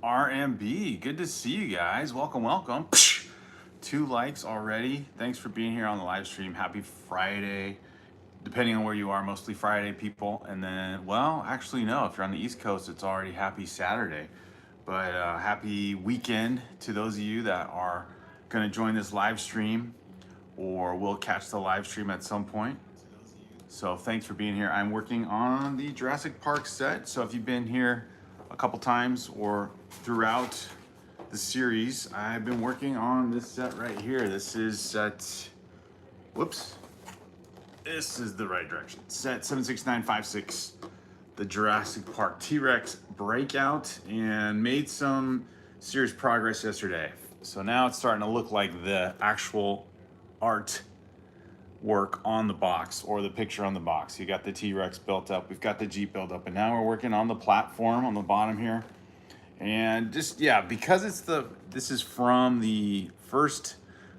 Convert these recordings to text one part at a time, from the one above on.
RMB. Good to see you guys. Welcome, welcome. 2 likes already. Thanks for being here on the live stream. Happy Friday. Depending on where you are, mostly Friday, people. And then, well, actually, no. If you're on the East Coast, it's already happy Saturday. But happy weekend to those of you that are going to join this live stream or will catch the live stream at some point. So thanks for being here. I'm working on the Jurassic Park set. So if you've been here a couple times or throughout the series, I've been working on this set right here. This is set, whoops. This is the right direction. Set 76956, the Jurassic Park T-Rex breakout, and made some serious progress yesterday. So now it's starting to look like the actual art work on the box, or the picture on the box. You got the T-Rex built up, we've got the Jeep built up, and now we're working on the platform on the bottom here. And just, yeah, because this is from the first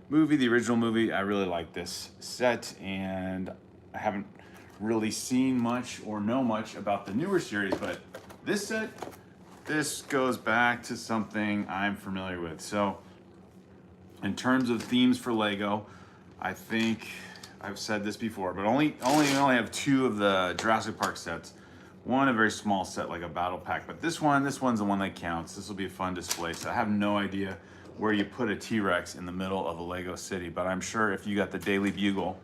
movie, the original movie, I really like this set, and I haven't really seen much or know much about the newer series, but this set, this goes back to something I'm familiar with. So in terms of themes for Lego, I think I've said this before, but only have 2 of the Jurassic Park sets. One, a very small set, like a battle pack, but this one's the one that counts. This will be a fun display. So I have no idea where you put a T-Rex in the middle of a Lego city, but I'm sure if you got the Daily Bugle,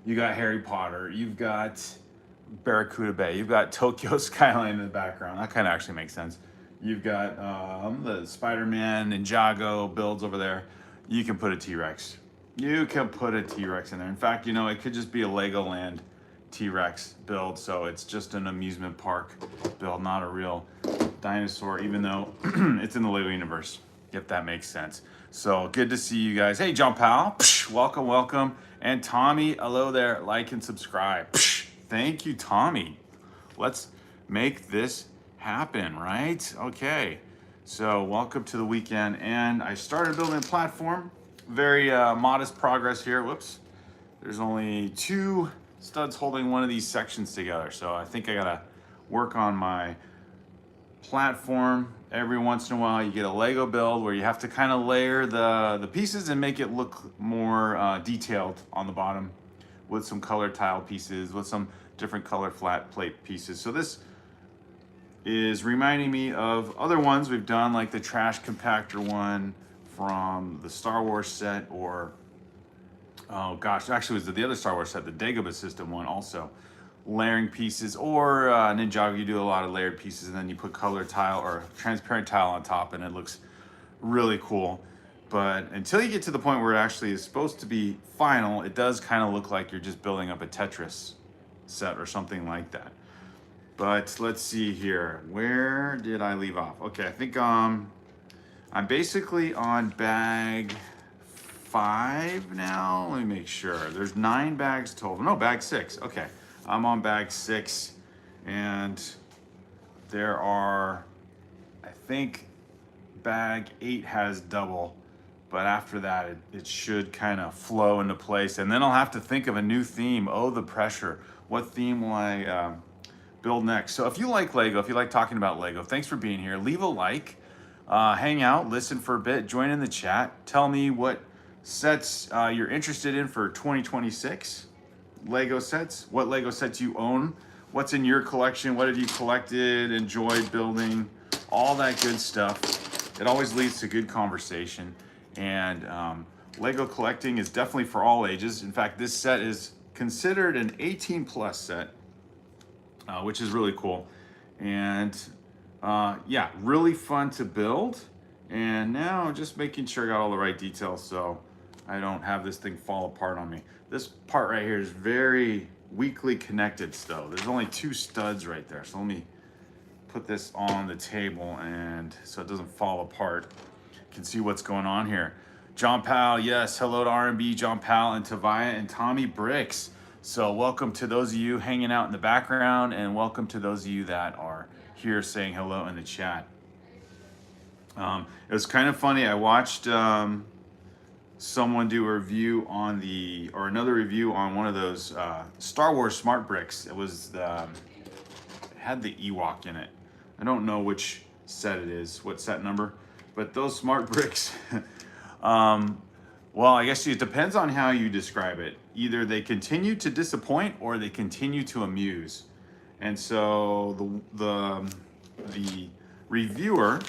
you got Harry Potter, you've got Barracuda Bay, you've got Tokyo Skyline in the background. That kind of actually makes sense. You've got the Spider-Man Ninjago builds over there. You can put a T-Rex. You can put a T-Rex in there. In fact, you know, it could just be a Legoland T-Rex build, so it's just an amusement park build, not a real dinosaur, even though it's in the Lego universe, if that makes sense. So good to see you guys. Hey, John Powell, welcome, welcome. And Tommy, hello there, like and subscribe. Thank you, Tommy. Let's make this happen, right? Okay, so welcome to the weekend, and I started building a platform. Very modest progress here. Whoops. There's only 2 studs holding one of these sections together. So I think I gotta work on my platform. Every once in a while you get a Lego build where you have to kind of layer the pieces and make it look more detailed on the bottom with some color tile pieces, with some different color flat plate pieces. So this is reminding me of other ones we've done, like the trash compactor one from the Star Wars set, or oh gosh, actually it was the other Star Wars set, the Dagobah system one also. Layering pieces, or Ninjago, you do a lot of layered pieces and then you put color tile or transparent tile on top and it looks really cool. But until you get to the point where it actually is supposed to be final, it does kind of look like you're just building up a Tetris set or something like that. But let's see here, where did I leave off? Okay, I think I'm basically on bag 5 now. Let me make sure. There's 9 bags total. No, bag 6. Okay, I'm on bag 6, and there are, I think bag 8 has double, but after that it should kind of flow into place, and then I'll have to think of a new theme. Oh, the pressure. What theme will I build next? So if you like Lego, if you like talking about Lego, thanks for being here. Leave a like. Hang out, listen for a bit, join in the chat. Tell me what sets you're interested in for 2026. Lego sets, what Lego sets you own, what's in your collection, what have you collected, enjoyed building, all that good stuff. It always leads to good conversation. And Lego collecting is definitely for all ages. In fact, this set is considered an 18 plus set, which is really cool. And yeah, really fun to build. And now just making sure I got all the right details so I don't have this thing fall apart on me. This part right here is very weakly connected still. There's only 2 studs right there. So let me put this on the table and so it doesn't fall apart. You can see what's going on here. John Powell, yes, hello to R&B, John Powell, and Tavia and Tommy Bricks. So welcome to those of you hanging out in the background, and welcome to those of you that are here saying hello in the chat. It was kind of funny. I watched someone do a review on another review on one of those Star Wars smart bricks. It was it had the Ewok in it. I don't know which set it is, what set number. But those smart bricks, well, I guess it depends on how you describe it. Either they continue to disappoint or they continue to amuse. And so the reviewer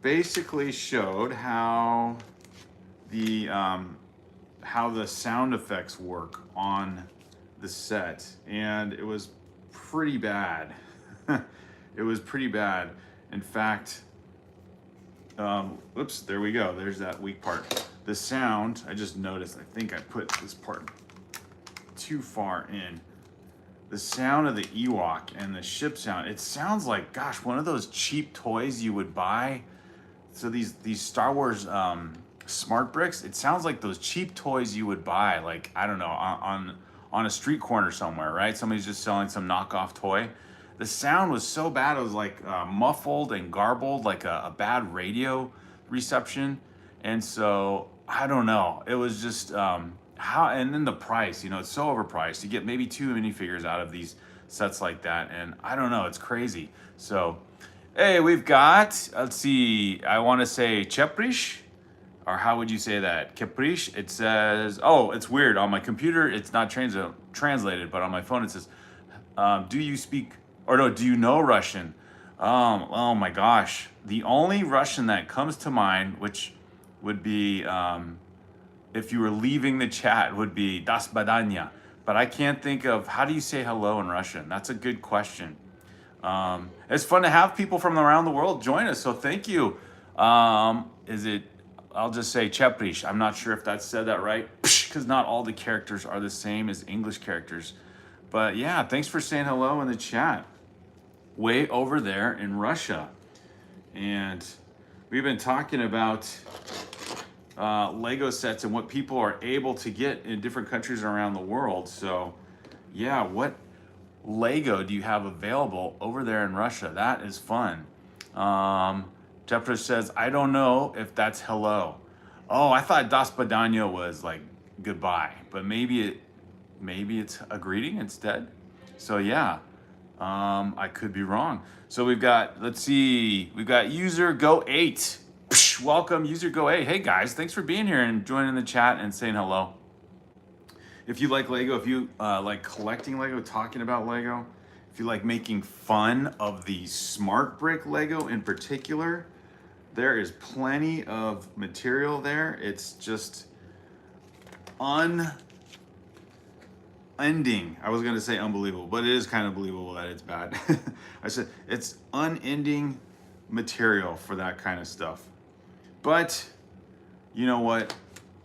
basically showed how the sound effects work on the set, and it was pretty bad. It was pretty bad. In fact, oops, there we go. There's that weak part. The sound, I just noticed, I think I put this part too far in. The sound of the Ewok and the ship sound, it sounds like, gosh, one of those cheap toys you would buy. So these Star Wars smart bricks, it sounds like those cheap toys you would buy, like, I don't know, on a street corner somewhere, right? Somebody's just selling some knockoff toy. The sound was so bad, it was like muffled and garbled, like a bad radio reception. And so, I don't know, it was just, and then the price, it's so overpriced. You get maybe 2 minifigures out of these sets like that, and I don't know, it's crazy. So, hey, we've got, let's see, I want to say Cheprish, or how would you say that? Keprish. It says, oh, it's weird. On my computer, it's not translated, but on my phone, it says, do you know Russian? Oh my gosh. The only Russian that comes to mind, which would be, if you were leaving the chat, would be Das Badanya. But I can't think of, how do you say hello in Russian? That's a good question. It's fun to have people from around the world join us, so thank you. I'll just say Cheprish. I'm not sure if that said that right, because not all the characters are the same as English characters. But yeah, thanks for saying hello in the chat. Way over there in Russia. And we've been talking about Lego sets and what people are able to get in different countries around the world. So yeah, what Lego do you have available over there in Russia? That is fun. Jeffrey says, I don't know if that's hello. Oh, I thought Das Badanya was like goodbye, but maybe it's a greeting instead. So yeah, I could be wrong. So we've got, let's see, we've got user Go8. Welcome, user Go8. Hey guys, thanks for being here and joining the chat and saying hello. If you like Lego, if you like collecting Lego, talking about Lego, if you like making fun of the smart brick Lego in particular, there is plenty of material there. It's just unending. I was gonna say unbelievable, but it is kind of believable that it's bad. I said it's unending material for that kind of stuff. But you know what?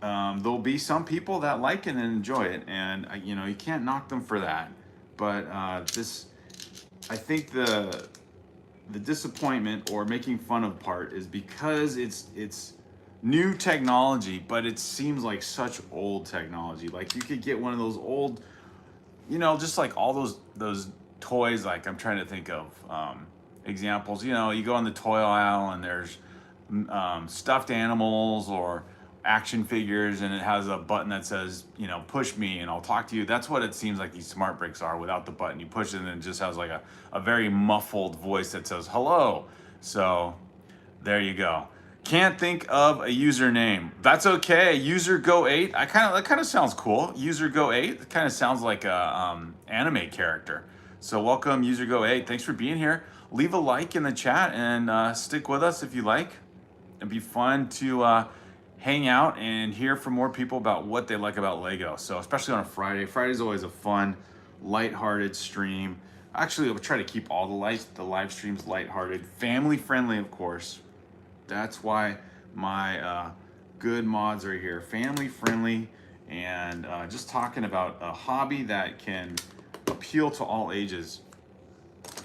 There'll be some people that like it and enjoy it, and you can't knock them for that. But I think the disappointment or making fun of part is because it's new technology, but it seems like such old technology. Like you could get one of those old, just like all those toys. Like I'm trying to think of examples. You go on the toy aisle and there's stuffed animals or action figures, and it has a button that says, push me and I'll talk to you. That's what it seems like these smart bricks are without the button. You push it and it just has like a very muffled voice that says hello. So there you go. Can't think of a username. That's okay. User Go8. That kind of sounds cool. User Go8. It kind of sounds like a anime character. So welcome, User Go8. Thanks for being here. Leave a like in the chat and stick with us if you like. It'd be fun to hang out and hear from more people about what they like about Lego. So especially on a Friday. Friday's always a fun, lighthearted stream. Actually, I'll try to keep all the live streams lighthearted, family friendly, of course. That's why my good mods are here, family friendly, and just talking about a hobby that can appeal to all ages,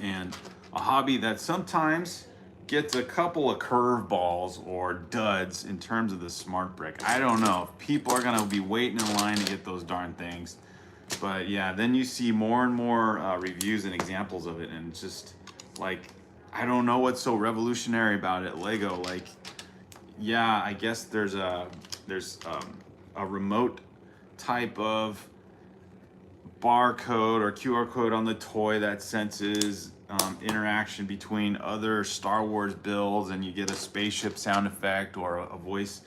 and a hobby that sometimes gets a couple of curveballs or duds in terms of the smart brick. I don't know if people are gonna be waiting in line to get those darn things, but yeah, then you see more and more reviews and examples of it, and it's just like, I don't know what's so revolutionary about it. Lego, like, yeah, I guess there's a remote type of barcode or QR code on the toy that senses interaction between other Star Wars builds, and you get a spaceship sound effect or a voice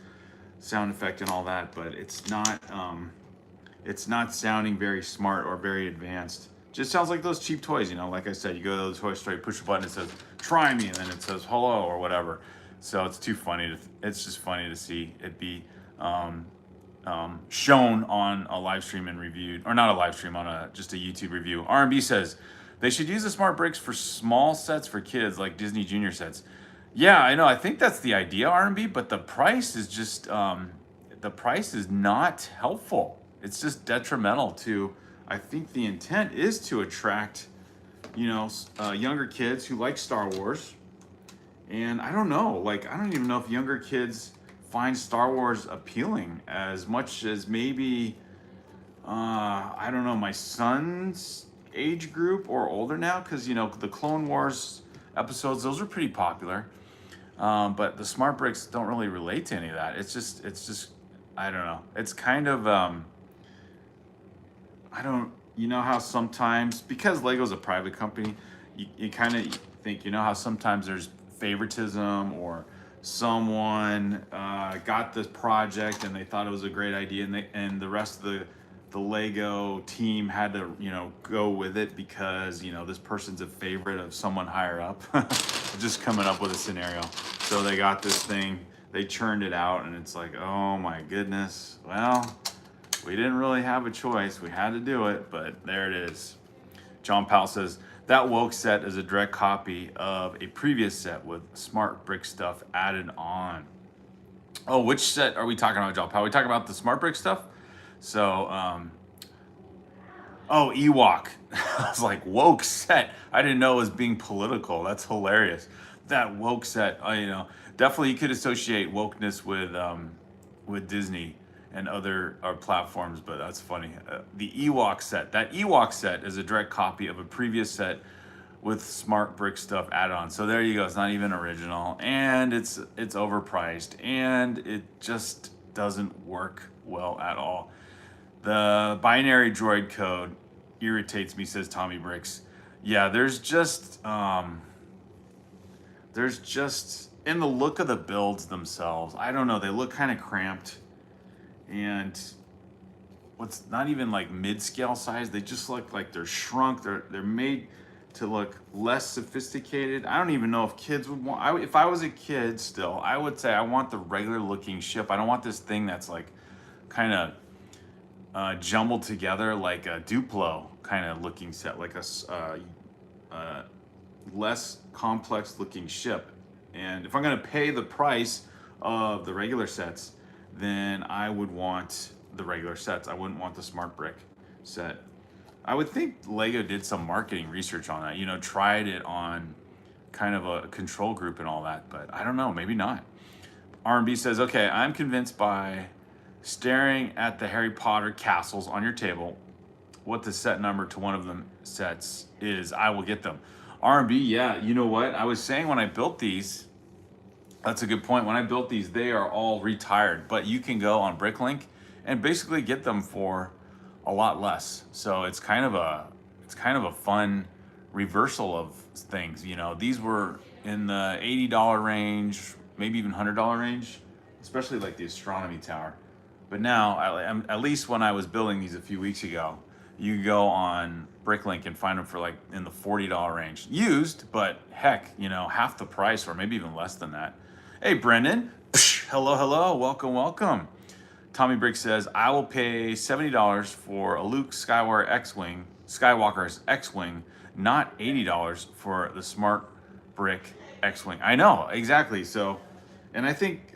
sound effect and all that, but it's not sounding very smart or very advanced. Just sounds like those cheap toys, like I said, you go to the toy store, you push a button, it says try me, and then it says hello or whatever. So it's too funny it's just funny to see it be shown on a live stream and reviewed, or not a live stream, on just a YouTube review. R&B says they should use the smart bricks for small sets for kids like Disney Junior sets. Yeah, I know. I think that's the idea, R&B, but the price is just the price is not helpful. It's just detrimental to. I think the intent is to attract, younger kids who like Star Wars, and I don't know. Like, I don't even know if younger kids find Star Wars appealing as much as maybe, I don't know, my son's age group or older now, because the Clone Wars episodes, those are pretty popular. But the smart bricks don't really relate to any of that. It's just, I don't know. It's kind of, how sometimes, because Lego's a private company, you kind of think, how sometimes there's favoritism, or someone got this project and they thought it was a great idea, and the rest of the Lego team had to, go with it because, this person's a favorite of someone higher up. Just coming up with a scenario. So they got this thing, they churned it out, and it's like, oh my goodness. Well, we didn't really have a choice. We had to do it, but there it is. John Powell says, that woke set is a direct copy of a previous set with smart brick stuff added on. Oh, which set are we talking about, John Powell? Are we talking about the smart brick stuff? So, Ewok. I was like, woke set. I didn't know it was being political. That's hilarious. That woke set, definitely you could associate wokeness with Disney and other platforms, but that's funny. The Ewok set. That Ewok set is a direct copy of a previous set with smart brick stuff added on. So there you go. It's not even original, and it's overpriced, and it just doesn't work well at all. The binary droid code irritates me, says Tommy Bricks. Yeah, there's just in the look of the builds themselves, I don't know, they look kind of cramped, and what's not even like mid-scale size, they just look like they're shrunk. They're made to look less sophisticated. I don't even know if kids would want, if I was a kid still, I would say I want the regular looking ship. I don't want this thing that's like kind of jumbled together like a Duplo kind of looking set, like a less complex looking ship. And if I'm going to pay the price of the regular sets, then I would want the regular sets. I wouldn't want the smart brick set. I would think Lego did some marketing research on that, tried it on kind of a control group and all that, but I don't know, maybe not. R&B says, okay, I'm convinced by staring at the Harry Potter castles on your table what the set number to one of them sets is. I will get them. R&B, yeah, you know what? I was saying when I built these, that's a good point. When I built these, they are all retired, but you can go on BrickLink and basically get them for a lot less. So it's kind of a fun reversal of things. These were in the $80 range, maybe even $100 range, especially like the astronomy tower. But now, at least when I was building these a few weeks ago, you go on BrickLink and find them for like in the $40 range. Used, but heck, half the price or maybe even less than that. Hey, Brendan. Hello. Welcome. Tommy Brick says, I will pay $70 for a Luke Skywalker's X-Wing, not $80 for the smart brick X-Wing. I know, exactly. So, and I think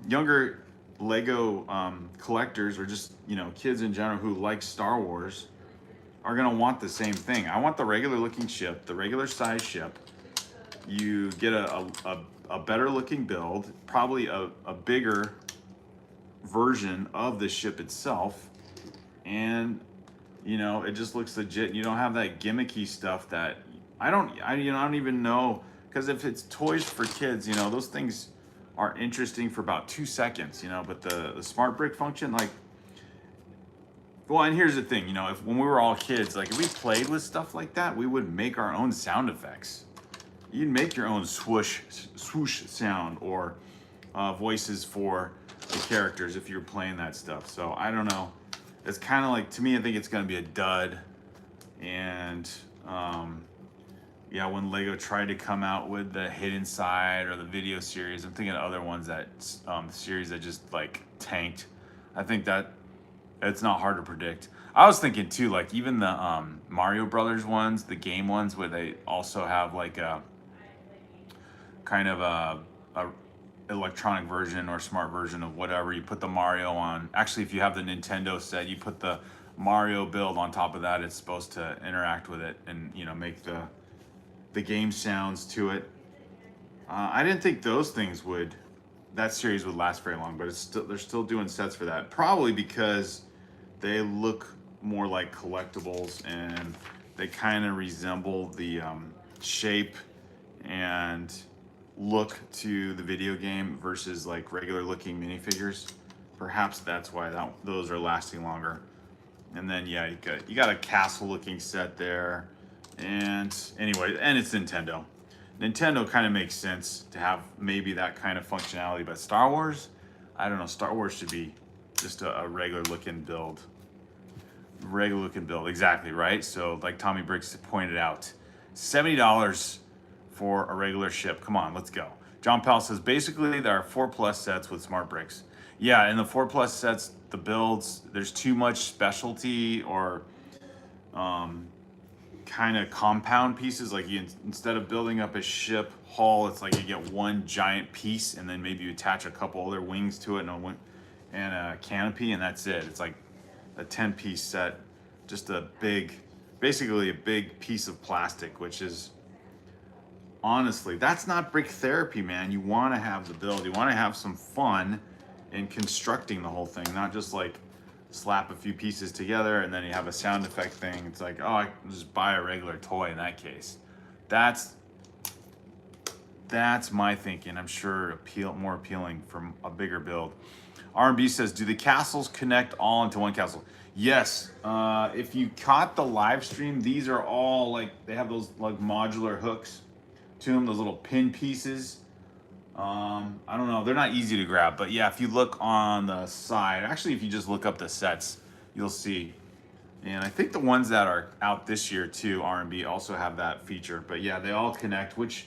younger Lego collectors, or just kids in general who like Star Wars, are gonna want the same thing. I want the regular looking ship, the regular size ship. You get a better looking build, probably a bigger version of the ship itself, and it just looks legit. You don't have that gimmicky stuff that I don't even know, because if it's toys for kids, those things are interesting for about 2 seconds, but the smart brick function, like Well, and here's the thing, you know, if when we were all kids, like if we played with stuff like that, we would make our own sound effects. You'd make your own swoosh sound or voices for the characters if you're playing that stuff. So I don't know. It's kind of like, to me, I think it's going to be a dud. And yeah, when Lego tried to come out with the Hidden Side or the video series, I'm thinking of other ones that series that just like tanked. I think that it's not hard to predict. I was thinking too, like even the Mario Brothers ones, the game ones, where they also have like a kind of a electronic version or smart version of whatever. You put the Mario on. Actually, if you have the Nintendo set, you put the Mario build on top of that. It's supposed to interact with it and, you know, make the game sounds to it. I didn't think those things would, that series would last very long, but it's still, they're still doing sets for that. Probably because they look more like collectibles and they kind of resemble the shape and look to the video game versus like regular looking minifigures. Perhaps that's why those are lasting longer. And then yeah, you got a castle looking set there. And anyway, and it's Nintendo. Nintendo kind of makes sense to have maybe that kind of functionality, but Star Wars, I don't know, Star Wars should be just a regular looking build. Regular looking build, exactly, right? So like Tommy Bricks pointed out, $70 for a regular ship. Come on, let's go. John Powell says, basically there are 4+ sets with smart bricks. Yeah, in the 4+ sets, the builds, there's too much specialty or kind of compound pieces. Like instead of building up a ship hull, it's like you get one giant piece and then maybe you attach a couple other wings to it and a canopy, and that's it. It's like a 10-piece set, just a big, basically a big piece of plastic, which is, honestly, that's not brick therapy, man. You want to have the build. You want to have some fun in constructing the whole thing, not just like slap a few pieces together and then you have a sound effect thing. It's like, oh, I can just buy a regular toy in that case. That's my thinking. I'm sure more appealing from a bigger build. R&B says, do the castles connect all into one castle? Yes. If you caught the live stream, these are all like, they have those like modular hooks to them, those little pin pieces. I don't know, they're not easy to grab, but yeah, if you look on the side, actually if you just look up the sets, you'll see. And I think the ones that are out this year too, R&B, also have that feature. But yeah, they all connect, which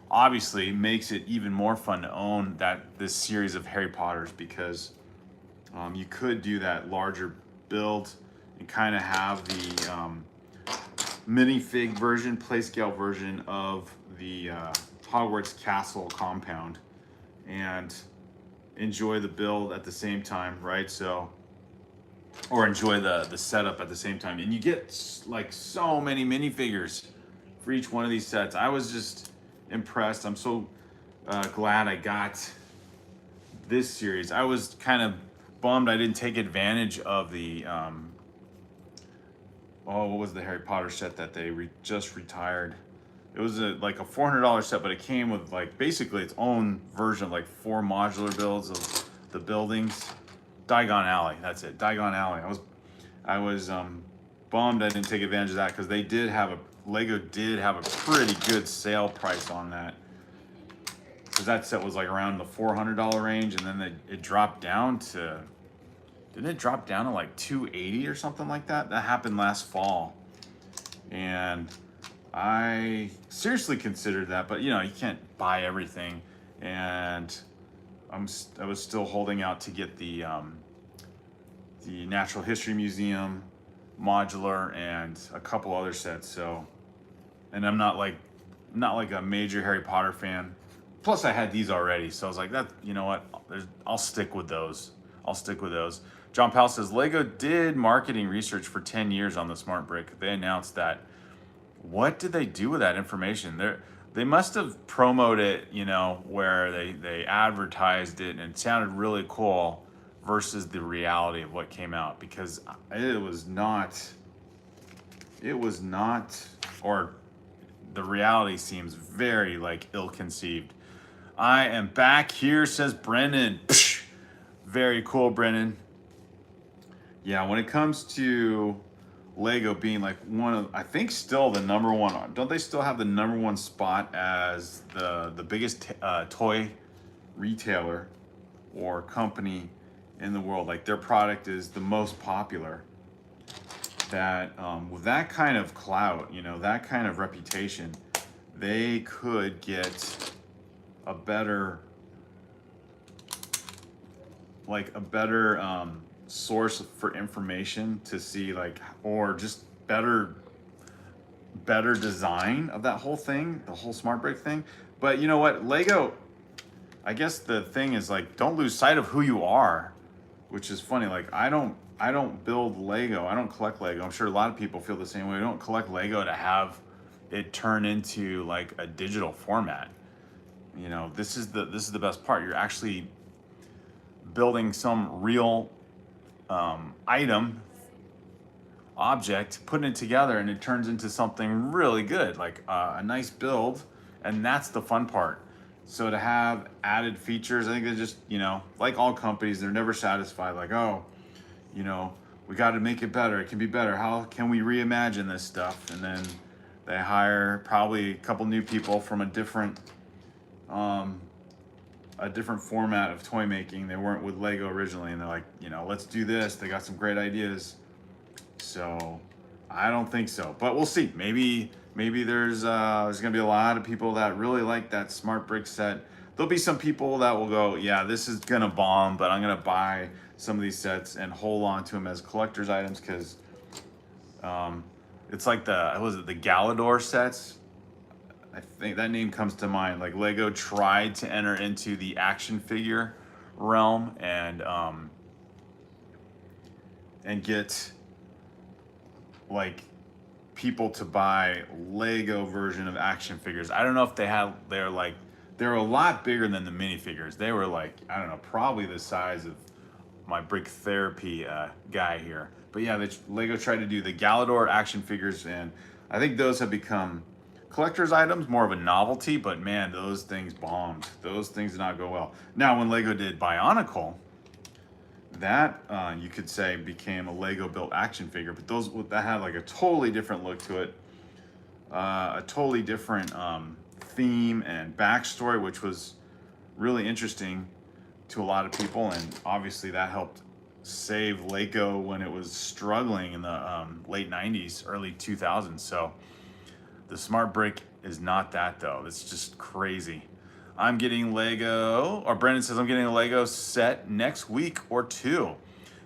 obviously makes it even more fun to own this series of Harry Potters, because you could do that larger build and kind of have the minifig version, play scale version of the Hogwarts castle compound and enjoy the build at the same time, right? So, or enjoy the setup at the same time. And you get like so many minifigures for each one of these sets. I was just impressed. I'm so glad I got this series. I was kind of bummed I didn't take advantage of the what was the Harry Potter set that they just retired? It was like a $400 set, but it came with like basically its own version of like 4 modular builds of the buildings. Diagon Alley, that's it, Diagon Alley. I was bummed I didn't take advantage of that, because Lego did have a pretty good sale price on that. Because that set was like around the $400 range, and then it dropped down to, didn't it drop down to like $280 or something like that? That happened last fall. And I seriously considered that, but you know, you can't buy everything. And I was still holding out to get the Natural History Museum modular and a couple other sets. So, and I'm not like a major Harry Potter fan. Plus I had these already, so I was like, that, you know what, I'll stick with those. John Powell says, Lego did marketing research for 10 years on the Smart Brick. They announced that. What did they do with that information? They must have promoted it, you know, where they advertised it and it sounded really cool versus the reality of what came out, because it was not, or the reality seems very like ill-conceived. I am back here, says Brennan. Psh, very cool, Brennan. Yeah, when it comes to Lego being like one of, I think still the number one. Don't they still have the number one spot as the biggest toy retailer or company in the world? Like their product is the most popular. That with that kind of clout, you know, that kind of reputation, they could get a better, like a better source for information to see, like, or just better design of that whole thing, the whole smart brick thing. But you know what, Lego, I guess the thing is like, don't lose sight of who you are, which is funny. Like I don't build Lego. I don't collect Lego. I'm sure a lot of people feel the same way. I don't collect Lego to have it turn into like a digital format. You know, this is the best part. You're actually building some real item, object, putting it together, and it turns into something really good, like a nice build, and that's the fun part. So to have added features, I think they're just, you know, like all companies, they're never satisfied. Like, oh, you know, we got to make it better. It can be better. How can we reimagine this stuff? And then they hire probably a couple new people from um, a different format of toy making. They weren't with Lego originally, and they're like, you know, let's do this. They got some great ideas. So I don't think so, but we'll see. Maybe there's gonna be a lot of people that really like that smart brick set. There'll be some people that will go, yeah, this is gonna bomb, but I'm gonna buy some of these sets and hold on to them as collector's items because it's like the Galador sets. I think that name comes to mind. Like Lego tried to enter into the action figure realm and get like people to buy Lego version of action figures. I don't know if they're a lot bigger than the minifigures. They were like, I don't know, probably the size of my brick therapy guy here. But yeah, Lego tried to do the Galador action figures, and I think those have become collector's items, more of a novelty. But man, those things bombed. Those things did not go well. Now, when Lego did Bionicle, that you could say became a Lego built action figure, but that had like a totally different look to it, a totally different theme and backstory, which was really interesting to a lot of people, and obviously that helped save Lego when it was struggling in the late 90s, early 2000s. So the smart brick is not that though. It's just crazy. I'm getting Lego, or Brendan says I'm getting a Lego set next week or two.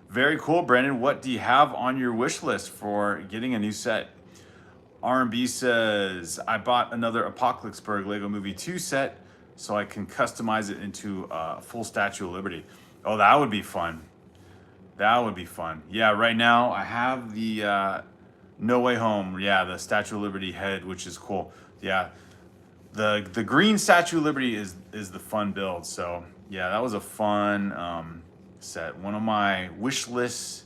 Very cool, Brendan. What do you have on your wish list for getting a new set? R&B says, I bought another Apocalypseburg Lego Movie 2 set so I can customize it into a full Statue of Liberty. Oh, that would be fun. That would be fun. Yeah, right now I have the No Way Home. Yeah, the Statue of Liberty head, which is cool. Yeah, the green Statue of Liberty is the fun build. So yeah, that was a fun set. One of my wish lists,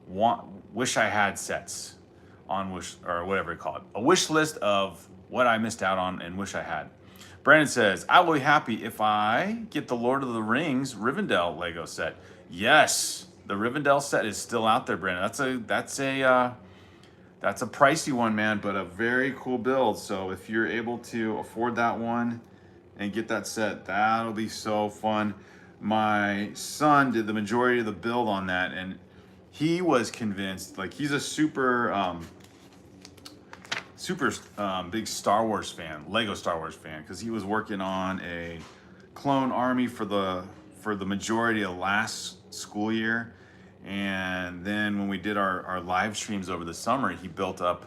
wish I had sets on wish, or whatever you call it. A wish list of what I missed out on and wish I had. Brandon says, I will be happy if I get the Lord of the Rings Rivendell Lego set. Yes, the Rivendell set is still out there, Brandon. That's a pricey one, man, but a very cool build. So if you're able to afford that one and get that set, that'll be so fun. My son did the majority of the build on that, and he was convinced. Like, he's a super big Star Wars fan, Lego Star Wars fan, because he was working on a clone army for the majority of last school year. And then when we did our live streams over the summer, he built up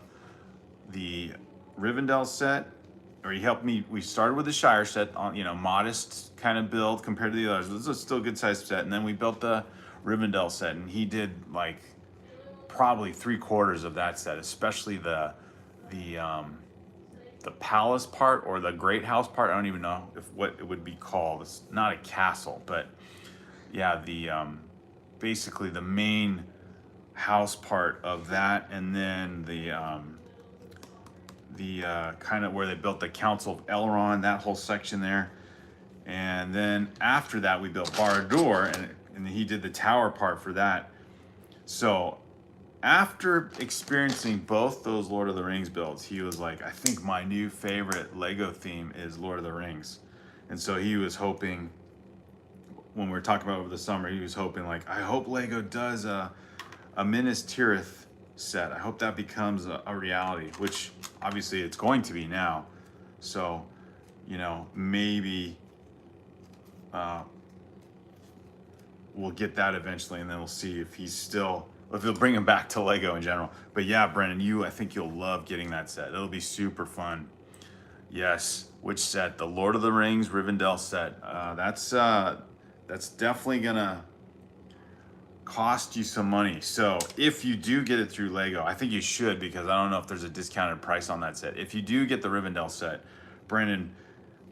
the Rivendell set, or he helped me. We started with the Shire set on, you know, modest kind of build compared to the others. This is still a good sized set. And then we built the Rivendell set, and he did like probably 3/4 of that set, especially the palace part or the great house part. I don't even know what it would be called. It's not a castle, but yeah, basically the main house part of that, and then the kind of where they built the Council of Elrond, that whole section there. And then after that, we built Barad-dûr, and he did the tower part for that. So after experiencing both those Lord of the Rings builds, he was like, I think my new favorite Lego theme is Lord of the Rings. And so he was hoping, when we were talking about over the summer, he was hoping like, I hope Lego does a Minas Tirith set. I hope that becomes a reality, which obviously it's going to be now. So, you know, maybe we'll get that eventually, and then we'll see if he's still, if they'll bring him back to Lego in general. But yeah, Brennan, I think you'll love getting that set. It'll be super fun. Yes, which set? The Lord of the Rings Rivendell set. That's definitely gonna cost you some money. So if you do get it through Lego, I think you should, because I don't know if there's a discounted price on that set. If you do get the Rivendell set, Brandon,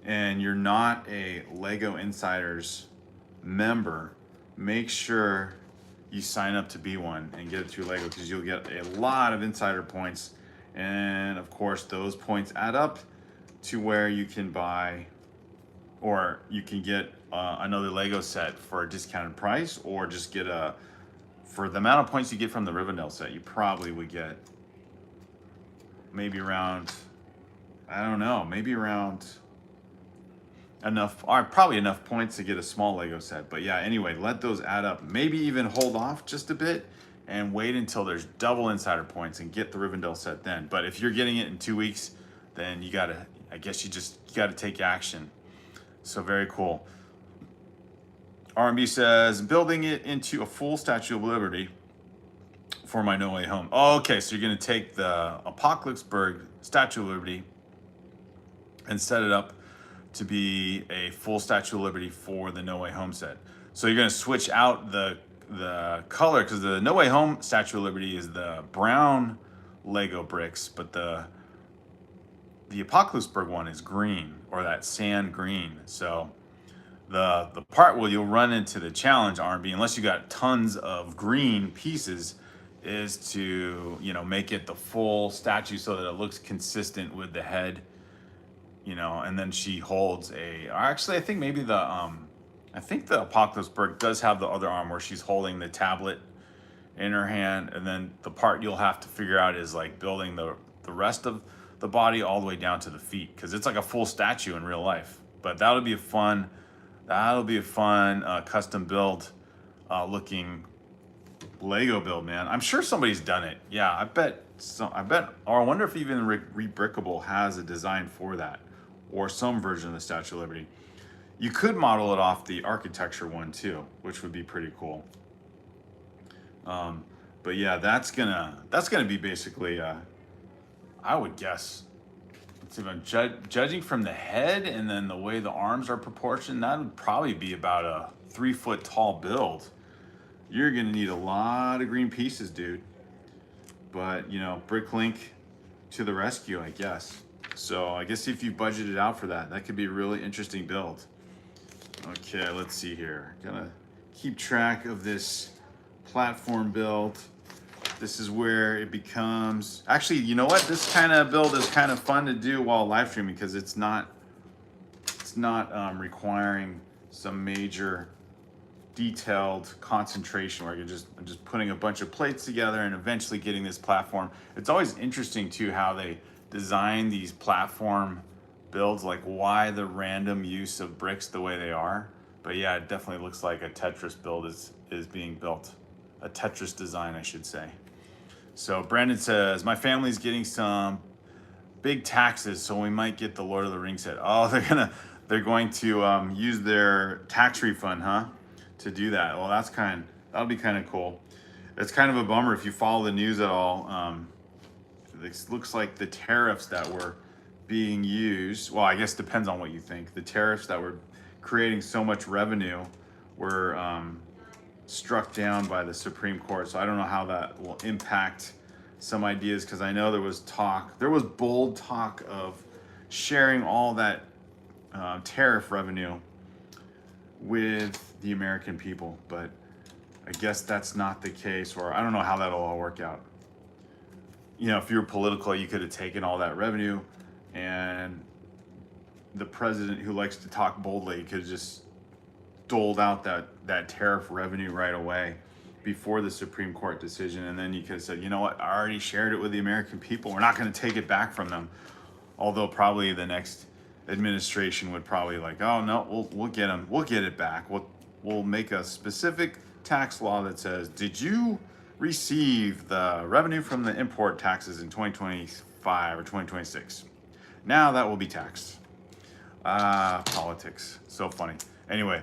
and you're not a Lego Insiders member, make sure you sign up to be one and get it through Lego, because you'll get a lot of insider points. And of course, those points add up to where you can buy, or you can get another Lego set for a discounted price, or just get for the amount of points you get from the Rivendell set, you probably would get maybe around, I don't know, maybe around enough, or probably enough points to get a small Lego set. But yeah, anyway, let those add up. Maybe even hold off just a bit and wait until there's double insider points and get the Rivendell set then. But if you're getting it in 2 weeks, then you gotta, I guess you gotta take action. So very cool. R&B says, building it into a full Statue of Liberty for my No Way Home. Oh, okay, so you're gonna take the Apocalypseburg Statue of Liberty and set it up to be a full Statue of Liberty for the No Way Home set. So you're gonna switch out the color, because the No Way Home Statue of Liberty is the brown Lego bricks, but the Apocalypseburg one is green, or that sand green. So the part where you'll run into the challenge, R&B, unless you got tons of green pieces, is to, you know, make it the full statue so that it looks consistent with the head, you know. And then she holds actually, I think maybe I think the Apocalypseburg does have the other arm where she's holding the tablet in her hand. And then the part you'll have to figure out is like building the rest of the body all the way down to the feet, because it's like a full statue in real life. But that'll be a fun custom build looking Lego build, man. I'm sure somebody's done it. Yeah, I bet, or I wonder if even Rebrickable has a design for that, or some version of the Statue of Liberty. You could model it off the architecture one too, which would be pretty cool. But yeah, that's gonna be basically, I would guess, judging from the head and then the way the arms are proportioned, that would probably be about a 3 foot tall build. You're gonna need a lot of green pieces, dude. But, you know, BrickLink to the rescue, I guess. So I guess if you budgeted out for that, that could be a really interesting build. Okay, let's see here. Gonna keep track of this platform build. This is where it becomes, actually, you know what? This kind of build is kind of fun to do while live streaming, because it's not requiring some major detailed concentration where I'm just putting a bunch of plates together and eventually getting this platform. It's always interesting too how they design these platform builds, like why the random use of bricks the way they are. But yeah, it definitely looks like a Tetris build is being built. A Tetris design, I should say. So Brandon says, my family's getting some big taxes, so we might get the Lord of the Rings set. Oh, they're going to use their tax refund, huh? To do that. Well, that'll be kind of cool. It's kind of a bummer if you follow the news at all. This looks like the tariffs that were being used, well, I guess depends on what you think. The tariffs that were creating so much revenue were struck down by the Supreme Court. So I don't know how that will impact some ideas, because I know there was bold talk of sharing all that tariff revenue with the American people, but I guess that's not the case, or I don't know how that'll all work out. You know, if you're political, you could have taken all that revenue, and the president, who likes to talk boldly, could have just doled out that tariff revenue right away. before the Supreme Court decision, and then you could have said, you know what, I already shared it with the American people. We're not going to take it back from them. Although probably the next administration would probably like, oh no, we'll get them, we'll get it back. We'll make a specific tax law that says, did you receive the revenue from the import taxes in 2025 or 2026? Now that will be taxed. Politics, so funny. Anyway,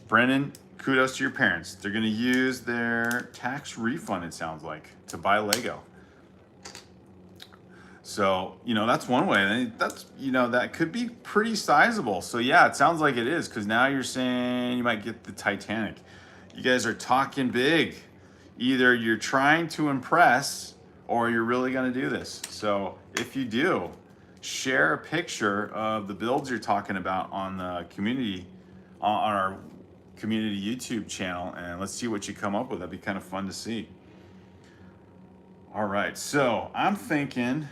Brennan, kudos to your parents. They're gonna use their tax refund, it sounds like, to buy Lego. So, you know, that's one way. That's, you know, that could be pretty sizable. So yeah, it sounds like it is, because now you're saying you might get the Titanic. You guys are talking big. Either you're trying to impress or you're really gonna do this. So if you do, share a picture of the builds you're talking about on the community, on our community YouTube channel, and let's see what you come up with. That'd be kind of fun to see. All right, so I'm thinking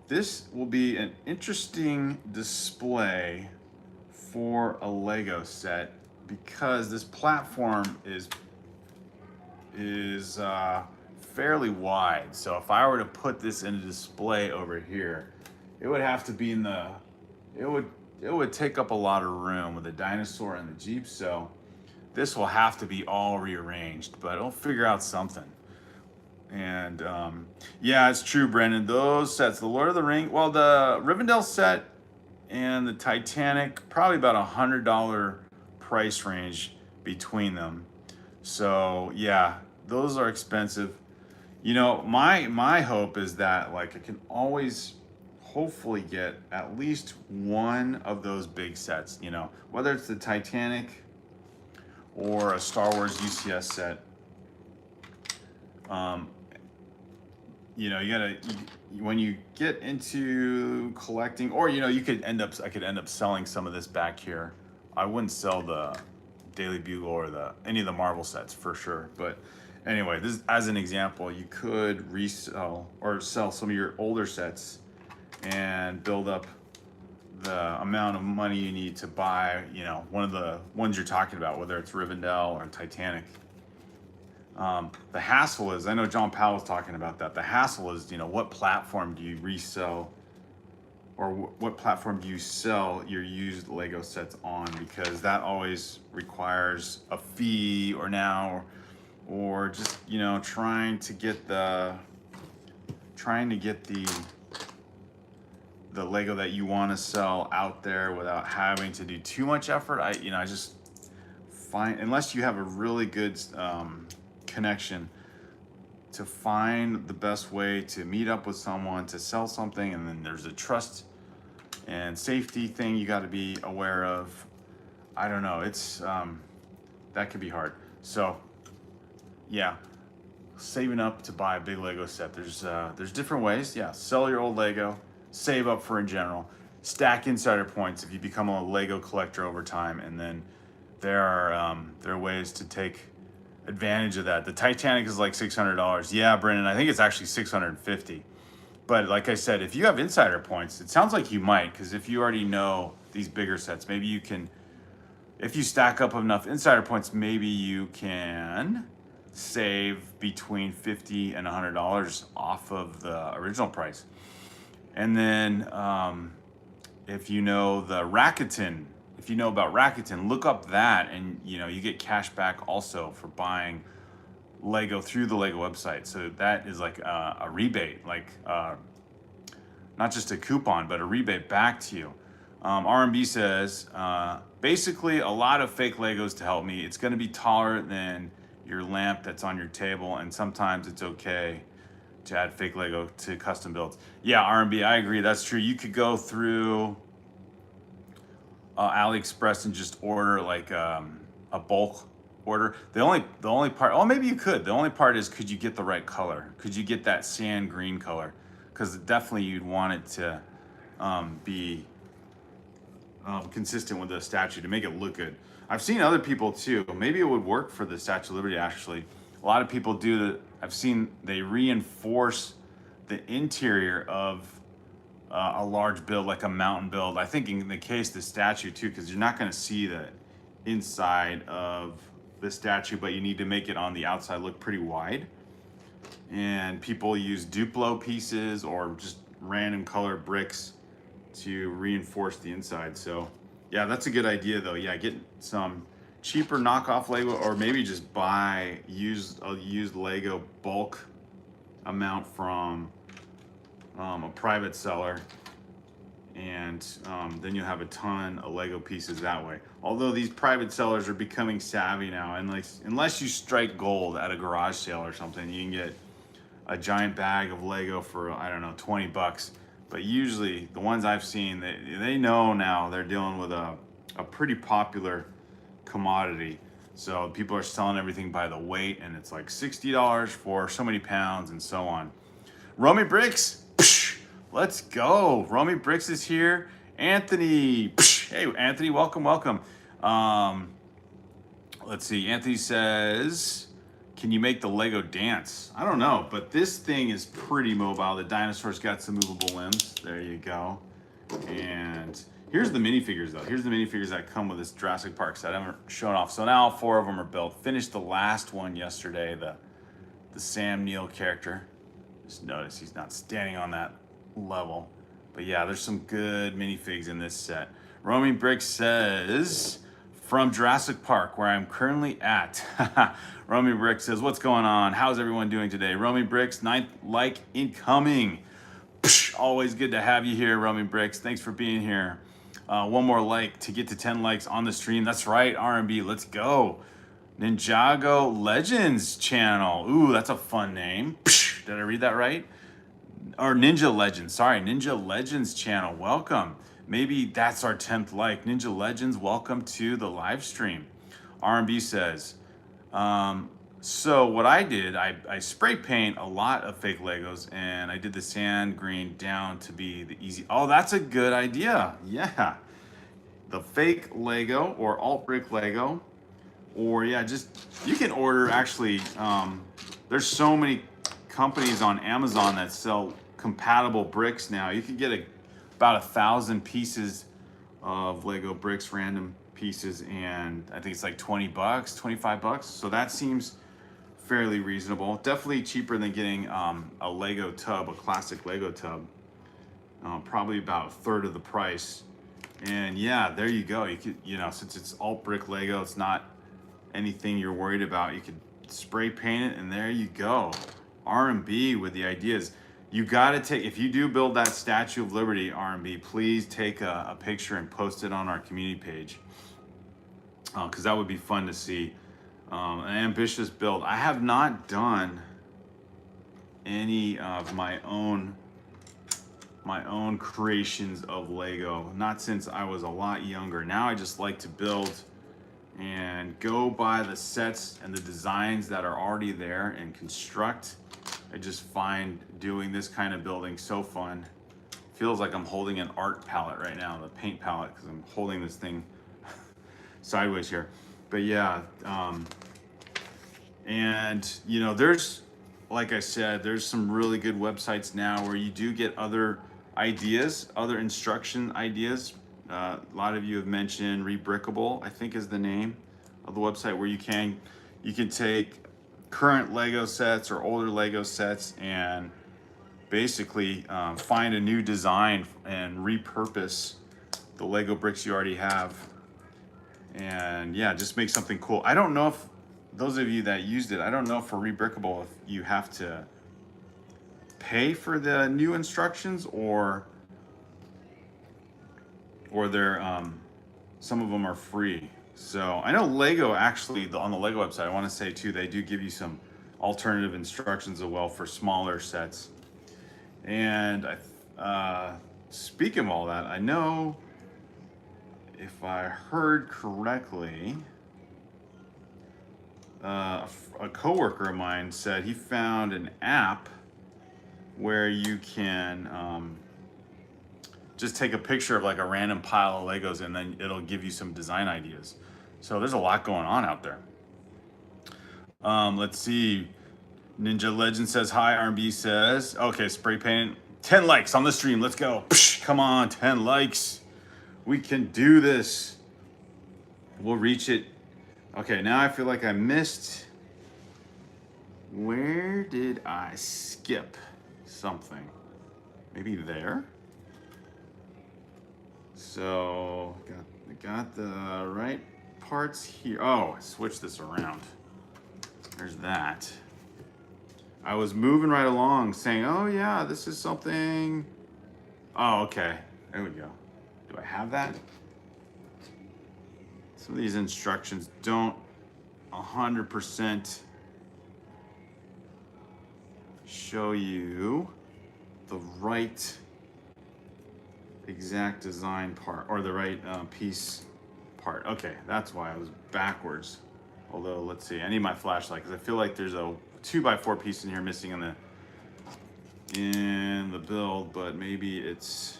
this will be an interesting display for a Lego set, because this platform is fairly wide. So if I were to put this in a display over here, it would have to be in the, it would take up a lot of room with the dinosaur and the Jeep. So this will have to be all rearranged, but I'll figure out something. And yeah, it's true, Brendan. Those sets, the Lord of the Ring, well, the Rivendell set and the Titanic, probably about $100 price range between them. So yeah, those are expensive. You know, my hope is that like I can always hopefully get at least one of those big sets, you know, whether it's the Titanic or a Star Wars UCS set. You know, when you get into collecting, or, you know, I could end up selling some of this back here. I wouldn't sell the Daily Bugle or any of the Marvel sets for sure. But anyway, this is, as an example, you could resell or sell some of your older sets and build up the amount of money you need to buy, you know, one of the ones you're talking about, whether it's Rivendell or Titanic. The hassle is, I know John Powell was talking about that. The hassle is, you know, what platform do you resell, or what platform do you sell your used Lego sets on? Because that always requires a fee, or just, you know, trying to get the Lego that you want to sell out there without having to do too much effort. I just find, unless you have a really good connection, to find the best way to meet up with someone to sell something, and then there's a trust and safety thing you got to be aware of. I don't know, it's that could be hard. So yeah, saving up to buy a big Lego set, there's different ways. Yeah, sell your old Lego, save up for in general, stack insider points if you become a Lego collector over time, and then there are ways to take advantage of that. The Titanic is like $600. Yeah, Brendan, I think it's actually $650. But like I said, if you have insider points, it sounds like you might, because if you already know these bigger sets, maybe you can, if you stack up enough insider points, maybe you can save between $50 and $100 off of the original price. And then if you know about Rakuten, look up that, and you know, you get cash back also for buying Lego through the Lego website. So that is like a rebate, like not just a coupon, but a rebate back to you. RMB says, basically a lot of fake Legos to help me. It's gonna be taller than your lamp that's on your table, and sometimes it's okay to add fake Lego to custom builds. Yeah, RMB, I agree, that's true. You could go through AliExpress and just order like a bulk order. The only part, oh, maybe you could. The only part is, could you get the right color? Could you get that sand green color? Because definitely you'd want it to be consistent with the statue to make it look good. I've seen other people too. Maybe it would work for the Statue of Liberty actually. A lot of people do that. I've seen they reinforce the interior of a large build, like a mountain build. I think in the case of the statue too, because you're not going to see the inside of the statue, but you need to make it on the outside look pretty wide. And people use Duplo pieces or just random colored bricks to reinforce the inside. So yeah, that's a good idea though. Yeah, get some cheaper knockoff Lego, or maybe just buy a used Lego bulk amount from a private seller, and then you'll have a ton of Lego pieces that way. Although these private sellers are becoming savvy now, and like, unless you strike gold at a garage sale or something, you can get a giant bag of Lego for, I don't know, 20 bucks. But usually the ones I've seen, they know now they're dealing with a pretty popular commodity. So people are selling everything by the weight, and it's like $60 for so many pounds and so on. Romy Bricks, let's go. Romy Bricks is here. Anthony, hey Anthony, welcome. Let's see, Anthony says, can you make the Lego dance? I don't know, but this thing is pretty mobile. The dinosaur's got some movable limbs. There you go. And here's the minifigures though. Here's the minifigures that come with this Jurassic Park set. I haven't shown off. So now 4 of them are built. Finished the last one yesterday, the Sam Neill character. Just notice he's not standing on that level. But yeah, there's some good minifigs in this set. Roaming Brick says, from Jurassic Park, where I'm currently at. Romy Brick says, what's going on? How's everyone doing today? Romy Bricks, 9th like incoming. Always good to have you here, Romy Bricks. Thanks for being here. One more like to get to 10 likes on the stream. That's right, R&B, let's go. Ninjago Legends channel. Ooh, that's a fun name. Did I read that right? Or Ninja Legends, sorry, Ninja Legends channel, welcome. Maybe that's our 10th like. Ninja Legends, welcome to the live stream. R&B says, so what I did, I spray paint a lot of fake Legos, and I did the sand green down to be the easy. Oh, that's a good idea. Yeah. The fake Lego or alt brick Lego, or yeah, just, you can order actually, there's so many companies on Amazon that sell compatible bricks now. You can get about 1,000 pieces of Lego bricks, random pieces, and I think it's like 20 bucks, 25 bucks. So that seems fairly reasonable. Definitely cheaper than getting a Lego tub, a classic Lego tub. Probably about 1/3 of the price. And yeah, there you go. You could, you know, since it's alt brick Lego, it's not anything you're worried about. You could spray paint it, and there you go. R&B with the ideas. You got to take, if you do build that Statue of Liberty, R&B, please take a picture and post it on our community page, because that would be fun to see. An ambitious build. I have not done any of my own creations of Lego, not since I was a lot younger. Now I just like to build and go by the sets and the designs that are already there and construct. I just find doing this kind of building so fun. Feels like I'm holding an art palette right now, the paint palette, because I'm holding this thing sideways here. But yeah, and you know, there's, like I said, there's some really good websites now where you do get other ideas, other instruction ideas. A lot of you have mentioned Rebrickable, I think is the name of the website, where you can take current Lego sets or older Lego sets and basically find a new design and repurpose the Lego bricks you already have, and yeah, just make something cool. I don't know if those of you that used it, I don't know if for Rebrickable if you have to pay for the new instructions or they're some of them are free. So I know Lego actually, on the Lego website, I want to say too, they do give you some alternative instructions as well for smaller sets. And speaking of all that, I know, if I heard correctly, a coworker of mine said he found an app where you can just take a picture of like a random pile of Legos, and then it'll give you some design ideas. So there's a lot going on out there. Let's see. Ninja Legend says hi. R&B says, okay, spray paint. 10 likes on the stream. Let's go. Come on, 10 likes. We can do this. We'll reach it Okay, now I feel like I missed. Where did I skip something? Maybe there? So, got the right parts here. Oh, switch this around. There's that. I was moving right along saying, oh yeah, this is something. Oh, okay. There we go. Do I have that? Some of these instructions don't 100% show you the right exact design part or the right piece part. Okay, that's why I was backwards. Although, let's see, I need my flashlight because I feel like there's a 2x4 piece in here missing in the build, but maybe it's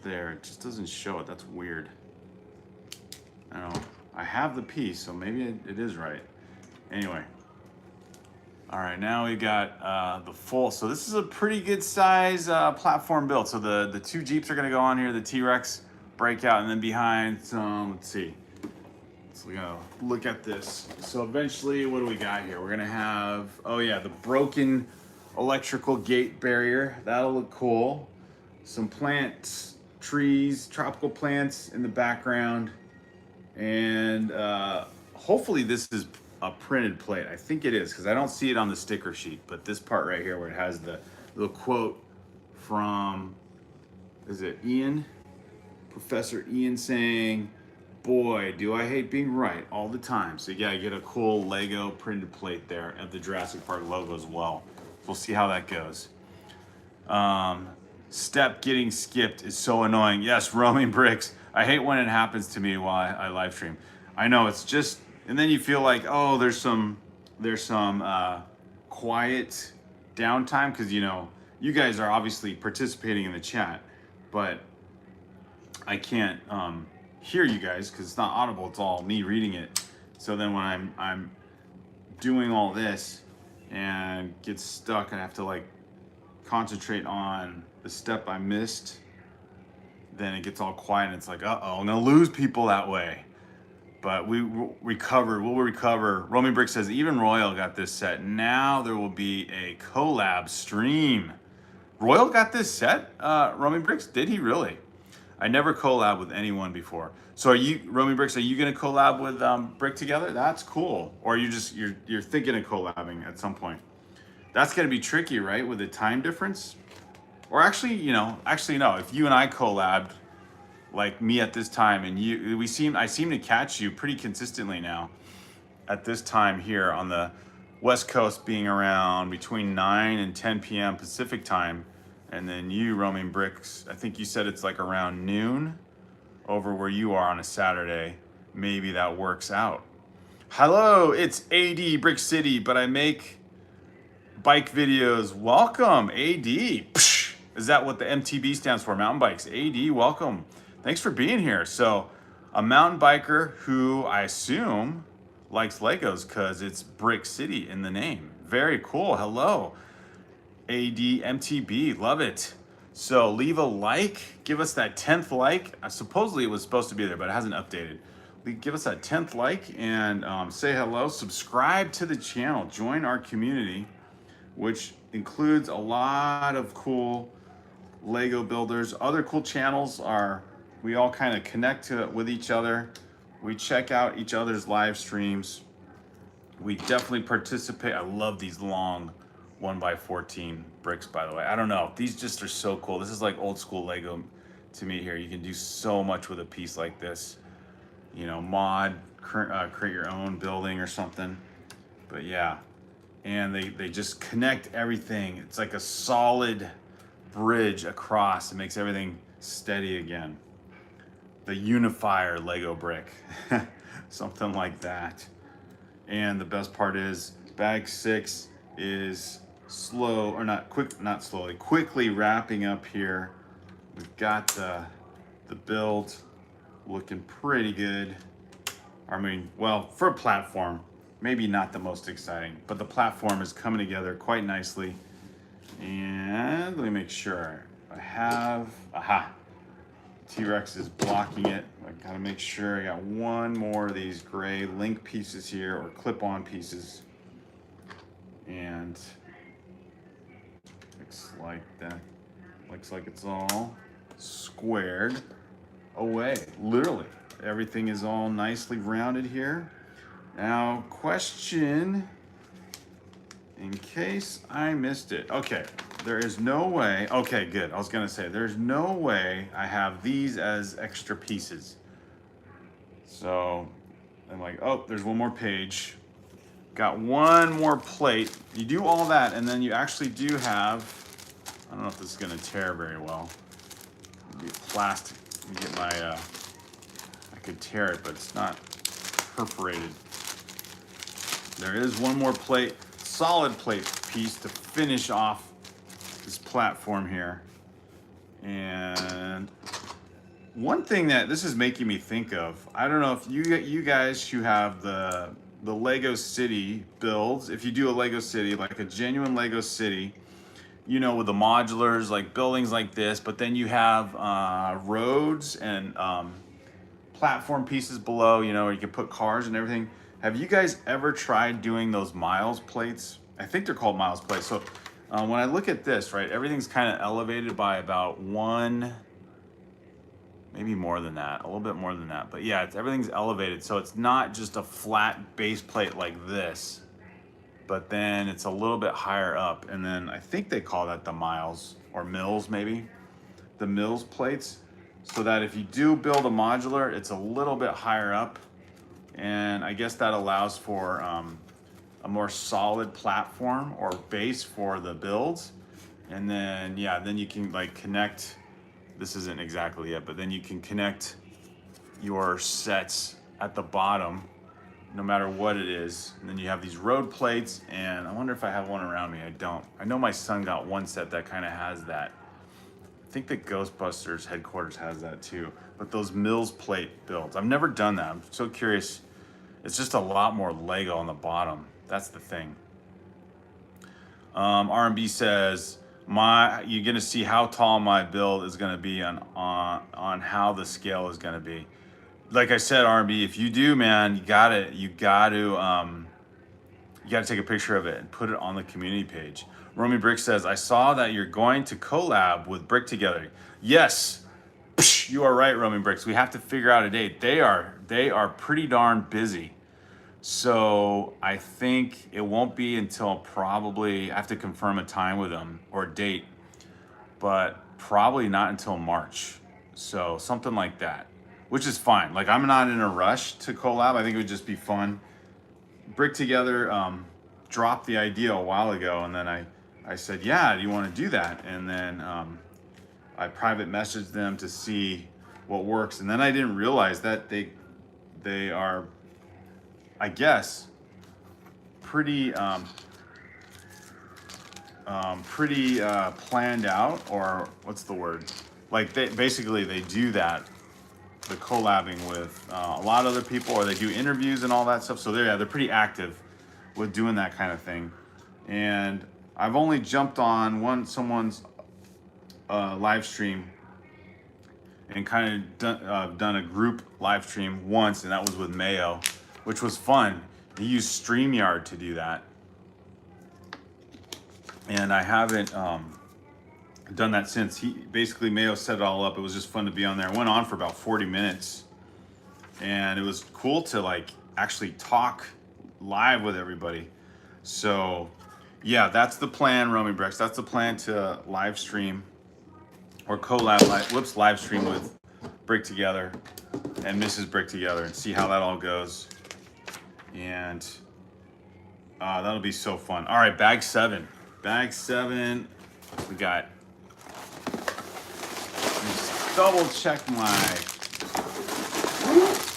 there. It just doesn't show it. That's weird. I don't know. I have the piece, so maybe it is right. Anyway. All right, now we got the full. So this is a pretty good size platform build. So the two Jeeps are gonna go on here, the T-Rex breakout, and then behind some, let's see. So we gotta look at this. So eventually, what do we got here? We're gonna have, oh yeah, the broken electrical gate barrier. That'll look cool. Some plants, trees, tropical plants in the background. And hopefully this is a printed plate. I think it is because I don't see it on the sticker sheet, but this part right here where it has the little quote from, is it Ian? Professor Ian saying, boy, do I hate being right all the time. So yeah, I get a cool Lego printed plate there of the Jurassic Park logo as well. We'll see how that goes. Step getting skipped is so annoying. Yes, roaming bricks. I hate when it happens to me while I live stream. I know, it's just, and then you feel like, oh, there's some quiet downtime because you guys are obviously participating in the chat, but I can't hear you guys because it's not audible. It's all me reading it. So then when I'm doing all this and get stuck, I have to like concentrate on the step I missed. Then it gets all quiet and it's like, uh-oh, I'm gonna lose people that way. But we'll recover. Romy Brick says, even Royal got this set. Now there will be a collab stream. Royal got this set, Romy Bricks? Did he really? I never collab with anyone before. So are you, Romy Bricks, are you gonna collab with Brick together? That's cool. Or are you just, you're thinking of collabing at some point? That's gonna be tricky, right? With the time difference? Or actually, no, if you and I collabed, like me at this time, and I seem to catch you pretty consistently now at this time here on the West Coast, being around between 9 and 10 p.m. Pacific time. And then you, roaming bricks, I think you said it's like around noon over where you are on a Saturday. Maybe that works out. Hello, it's AD Brick City, but I make bike videos. Welcome, AD. Psh, is that what the MTB stands for? Mountain bikes. AD, welcome. Thanks for being here. So, a mountain biker who I assume likes Legos because it's Brick City in the name. Very cool. Hello, AD MTB. Love it. So, leave a like. Give us that 10th like. Supposedly it was supposed to be there, but it hasn't updated. Give us that 10th like and say hello. Subscribe to the channel. Join our community, which includes a lot of cool Lego builders. Other cool channels are, we all kind of connect with each other. We check out each other's live streams. We definitely participate. I love these long 1x14 bricks, by the way. I don't know. These just are so cool. This is like old school Lego to me here. You can do so much with a piece like this. Mod, create your own building or something. But yeah. And they just connect everything. It's like a solid bridge across. It makes everything steady again. The unifier Lego brick. Something like that. And the best part is bag 6 is quickly wrapping up here. We've got the build looking pretty good. I mean, well, for a platform, maybe not the most exciting, but the platform is coming together quite nicely. And let me make sure I have, aha, T-Rex is blocking it. I gotta make sure I got one more of these gray link pieces here, or clip-on pieces. And looks like that. Looks like it's all squared away. Literally, everything is all nicely rounded here. Now, question, in case I missed it. Okay, there is no way. Okay, good. I was gonna say, there's no way I have these as extra pieces. So I'm like, oh, there's one more page. Got one more plate. You do all that, and then you actually do have, I don't know if this is gonna tear very well. It'd be plastic. Let me get my, I could tear it, but it's not perforated. There is one more plate, solid plate piece to finish off this platform here. And one thing that this is making me think of, I don't know if you guys who have the Lego City builds, if you do a Lego City, like a genuine Lego City, you know, with the modulars, like buildings like this, but then you have roads and platform pieces below, you know, where you can put cars and everything. Have you guys ever tried doing those miles plates? I think they're called miles plates. So when I look at this, right, everything's kind of elevated by about one, maybe more than that, a little bit more than that. But yeah, everything's elevated. So it's not just a flat base plate like this, but then it's a little bit higher up. And then I think they call that the miles or mills, maybe. The mills plates. So that if you do build a modular, it's a little bit higher up. And I guess that allows for a more solid platform or base for the builds. And then, yeah, then you can like connect, this isn't exactly it, but then you can connect your sets at the bottom, no matter what it is. And then you have these road plates, and I wonder if I have one around me. I don't. I know my son got one set that kind of has that. I think the Ghostbusters headquarters has that too. But those Mills plate builds, I've never done that. I'm so curious. It's just a lot more Lego on the bottom. That's the thing. R&B says, you're gonna see how tall my build is gonna be on how the scale is gonna be. Like I said, R&B, if you do, man, you gotta take a picture of it and put it on the community page. Romy Brick says, I saw that you're going to collab with Brick Together. Yes, you are right, Romy Bricks. We have to figure out a date. They are pretty darn busy. So I think it won't be until probably, I have to confirm a time with them or a date, but probably not until March. So something like that, which is fine. Like, I'm not in a rush to collab. I think it would just be fun. Brick Together dropped the idea a while ago, and then I said, yeah, do you want to do that? And then I private messaged them to see what works. And then I didn't realize that they are, I guess, pretty planned out, or what's the word? Like they do that, the collabing with a lot of other people, or they do interviews and all that stuff. So they're pretty active with doing that kind of thing. And I've only jumped on someone's live stream and kind of done a group live stream once, and that was with Mayo, which was fun. He used StreamYard to do that. And I haven't done that since. Basically, Mayo set it all up. It was just fun to be on there. It went on for about 40 minutes. And it was cool to like actually talk live with everybody. So yeah, that's the plan, Romy Brex. That's the plan, to live stream or live stream with Brick Together and Mrs. Brick Together and see how that all goes. And that'll be so fun. All right, bag 7. Bag 7, we got, let's double check my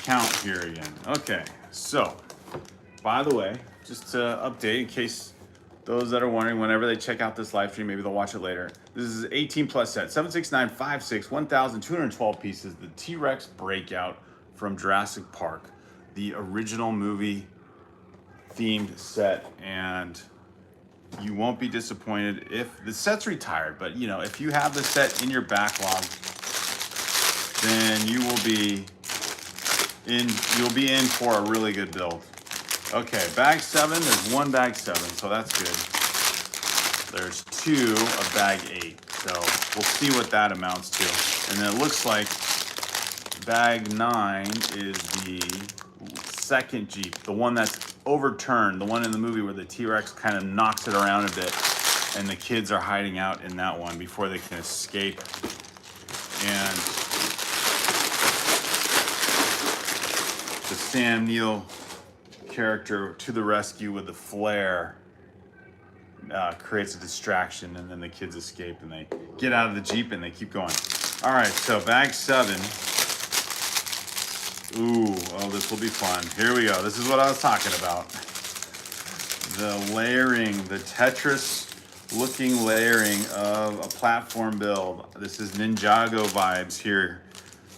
count here again. Okay, so by the way, just to update in case those that are wondering, whenever they check out this live stream, maybe they'll watch it later. This is 18 plus set, 76956, 1,212 pieces. The T-Rex breakout from Jurassic Park, the original movie themed set. And you won't be disappointed if the set's retired, but you know, if you have the set in your backlog, then you will be you'll be in for a really good build. Okay, bag 7, there's one bag 7, so that's good. There's 2 of bag 8, so we'll see what that amounts to. And then it looks like bag 9 is the second Jeep, the one that's overturned, the one in the movie where the T-Rex kind of knocks it around a bit, and the kids are hiding out in that one before they can escape. And the Sam Neill character to the rescue with the flare creates a distraction, and then the kids escape and they get out of the Jeep and they keep going. All right, so bag 7. Ooh, oh, this will be fun. Here we go. This is what I was talking about. The layering, the Tetris looking layering of a platform build. This is Ninjago vibes here.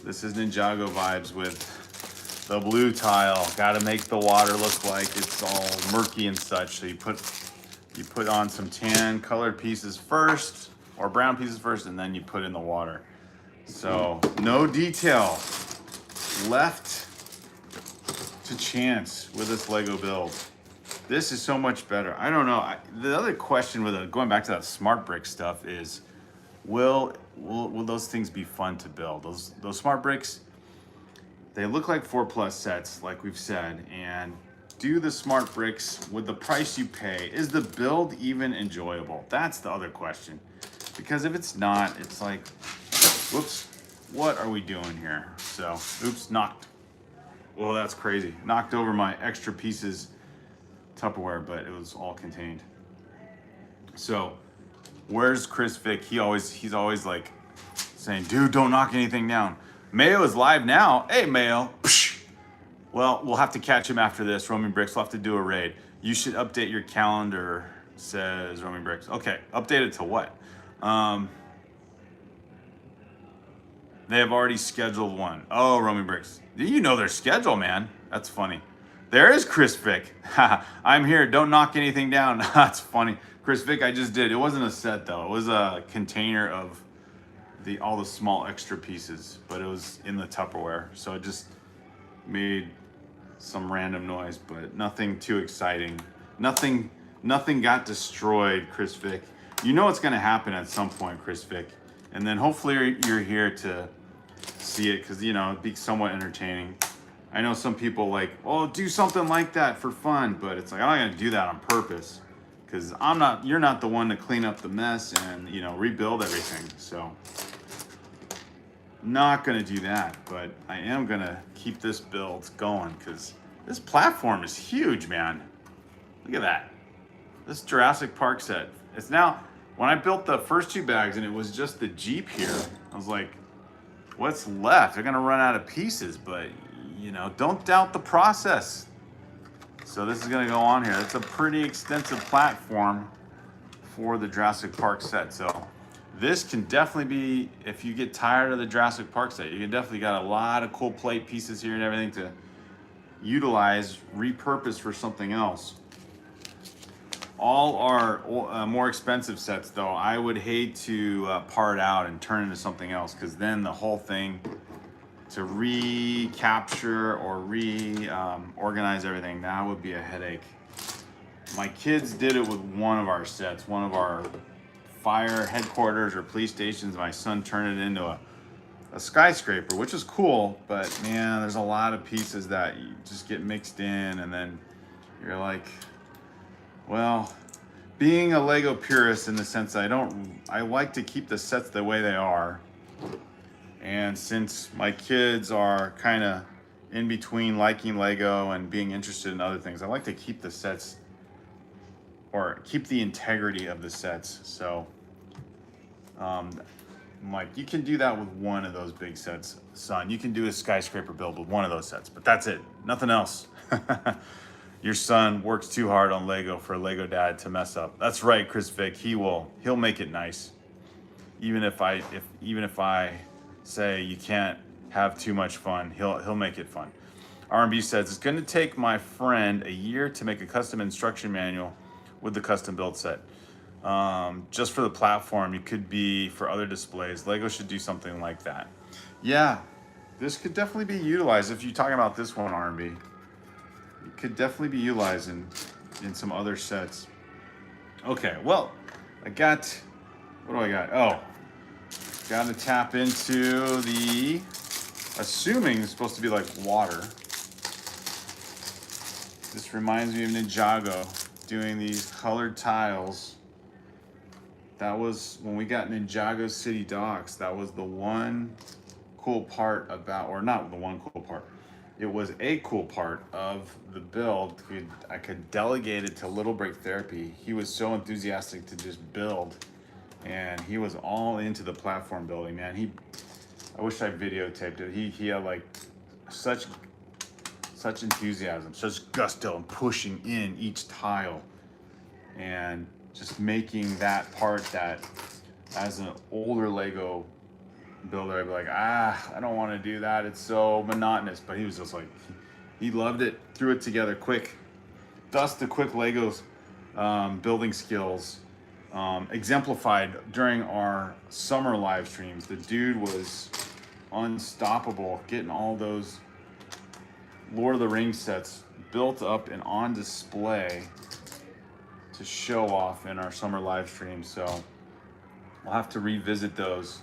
This is Ninjago vibes with the blue tile. Got to make the water look like it's all murky and such. So you put on some tan colored pieces first, or brown pieces first, and then you put in the water. So no detail left to chance with this Lego build. This is so much better. I don't know. The other question with going back to that smart brick stuff is, will those things be fun to build? Those smart bricks, they look like 4+ sets, like we've said. And do the smart bricks with the price you pay? Is the build even enjoyable? That's the other question. Because if it's not, it's like, whoops, what are we doing here? So, oops, knocked. Well, that's crazy. Knocked over my extra pieces Tupperware, but it was all contained. So, where's Chris Vick? He's always like saying, dude, don't knock anything down. Mayo is live now. Hey, Mayo. Psh. Well, we'll have to catch him after this. Roaming Bricks, we'll have to do a raid. You should update your calendar, says Roaming Bricks. Okay, update it to what? They have already scheduled one. Oh, Roaming Bricks. You know their schedule, man. That's funny. There is Chris Vick. I'm here. Don't knock anything down. That's funny. Chris Vick, I just did. It wasn't a set, though. It was a container of all the small extra pieces, but it was in the Tupperware. So it just made some random noise, but nothing too exciting. Nothing got destroyed, Chris Vick. You know what's going to happen at some point, Chris Vick. And then hopefully you're here to see it, because, you know, it'd be somewhat entertaining. I know some people like, oh, do something like that for fun, but it's like, I'm not gonna do that on purpose, because you're not the one to clean up the mess and, you know, rebuild everything. So, not gonna do that, but I am gonna keep this build going, because this platform is huge, man. Look at that. This Jurassic Park set. It's now, when I built the first 2 bags and it was just the Jeep here, I was like, what's left? They're gonna run out of pieces, but you know, don't doubt the process. So this is gonna go on here. It's a pretty extensive platform for the Jurassic Park set. So this can definitely be, if you get tired of the Jurassic Park set, you can definitely got a lot of cool plate pieces here and everything to utilize, repurpose for something else. All are more expensive sets, though. I would hate to part out and turn into something else, because then the whole thing, to recapture or organize everything, that would be a headache. My kids did it with one of our sets, one of our fire headquarters or police stations. My son turned it into a skyscraper, which is cool, but man, there's a lot of pieces that you just get mixed in, and then you're like, well, being a Lego purist in the sense I like to keep the sets the way they are. And since my kids are kind of in between liking Lego and being interested in other things, I like to keep the sets, or keep the integrity of the sets. So, I'm like, you can do that with one of those big sets, son. You can do a skyscraper build with one of those sets, but that's it. Nothing else. Your son works too hard on Lego for a Lego dad to mess up. That's right, Chris Vick. He'll make it nice. Even if I say you can't have too much fun, he'll make it fun. R&B says, it's going to take my friend a year to make a custom instruction manual with the custom build set. Just for the platform, it could be for other displays. Lego should do something like that. Yeah, this could definitely be utilized. If you're talking about this one, R&B, it could definitely be utilized in some other sets. Okay, well, I got, what do I got? Oh, got to tap into the, assuming it's supposed to be like water. This reminds me of Ninjago doing these colored tiles. That was when we got Ninjago City Docks. That was the one cool part about, or not the one cool part. It was a cool part of the build. I could delegate it to Little Break Therapy. He was so enthusiastic to just build, and he was all into the platform building, man. I wish I videotaped it. He had like such enthusiasm, such gusto, and pushing in each tile, and just making that part that, as an older Lego builder, I'd be like, I don't want to do that. It's so monotonous. But he was just like, he loved it, threw it together quick. Thus, the quick Legos building skills exemplified during our summer live streams. The dude was unstoppable, getting all those Lord of the Rings sets built up and on display to show off in our summer live stream. So we'll have to revisit those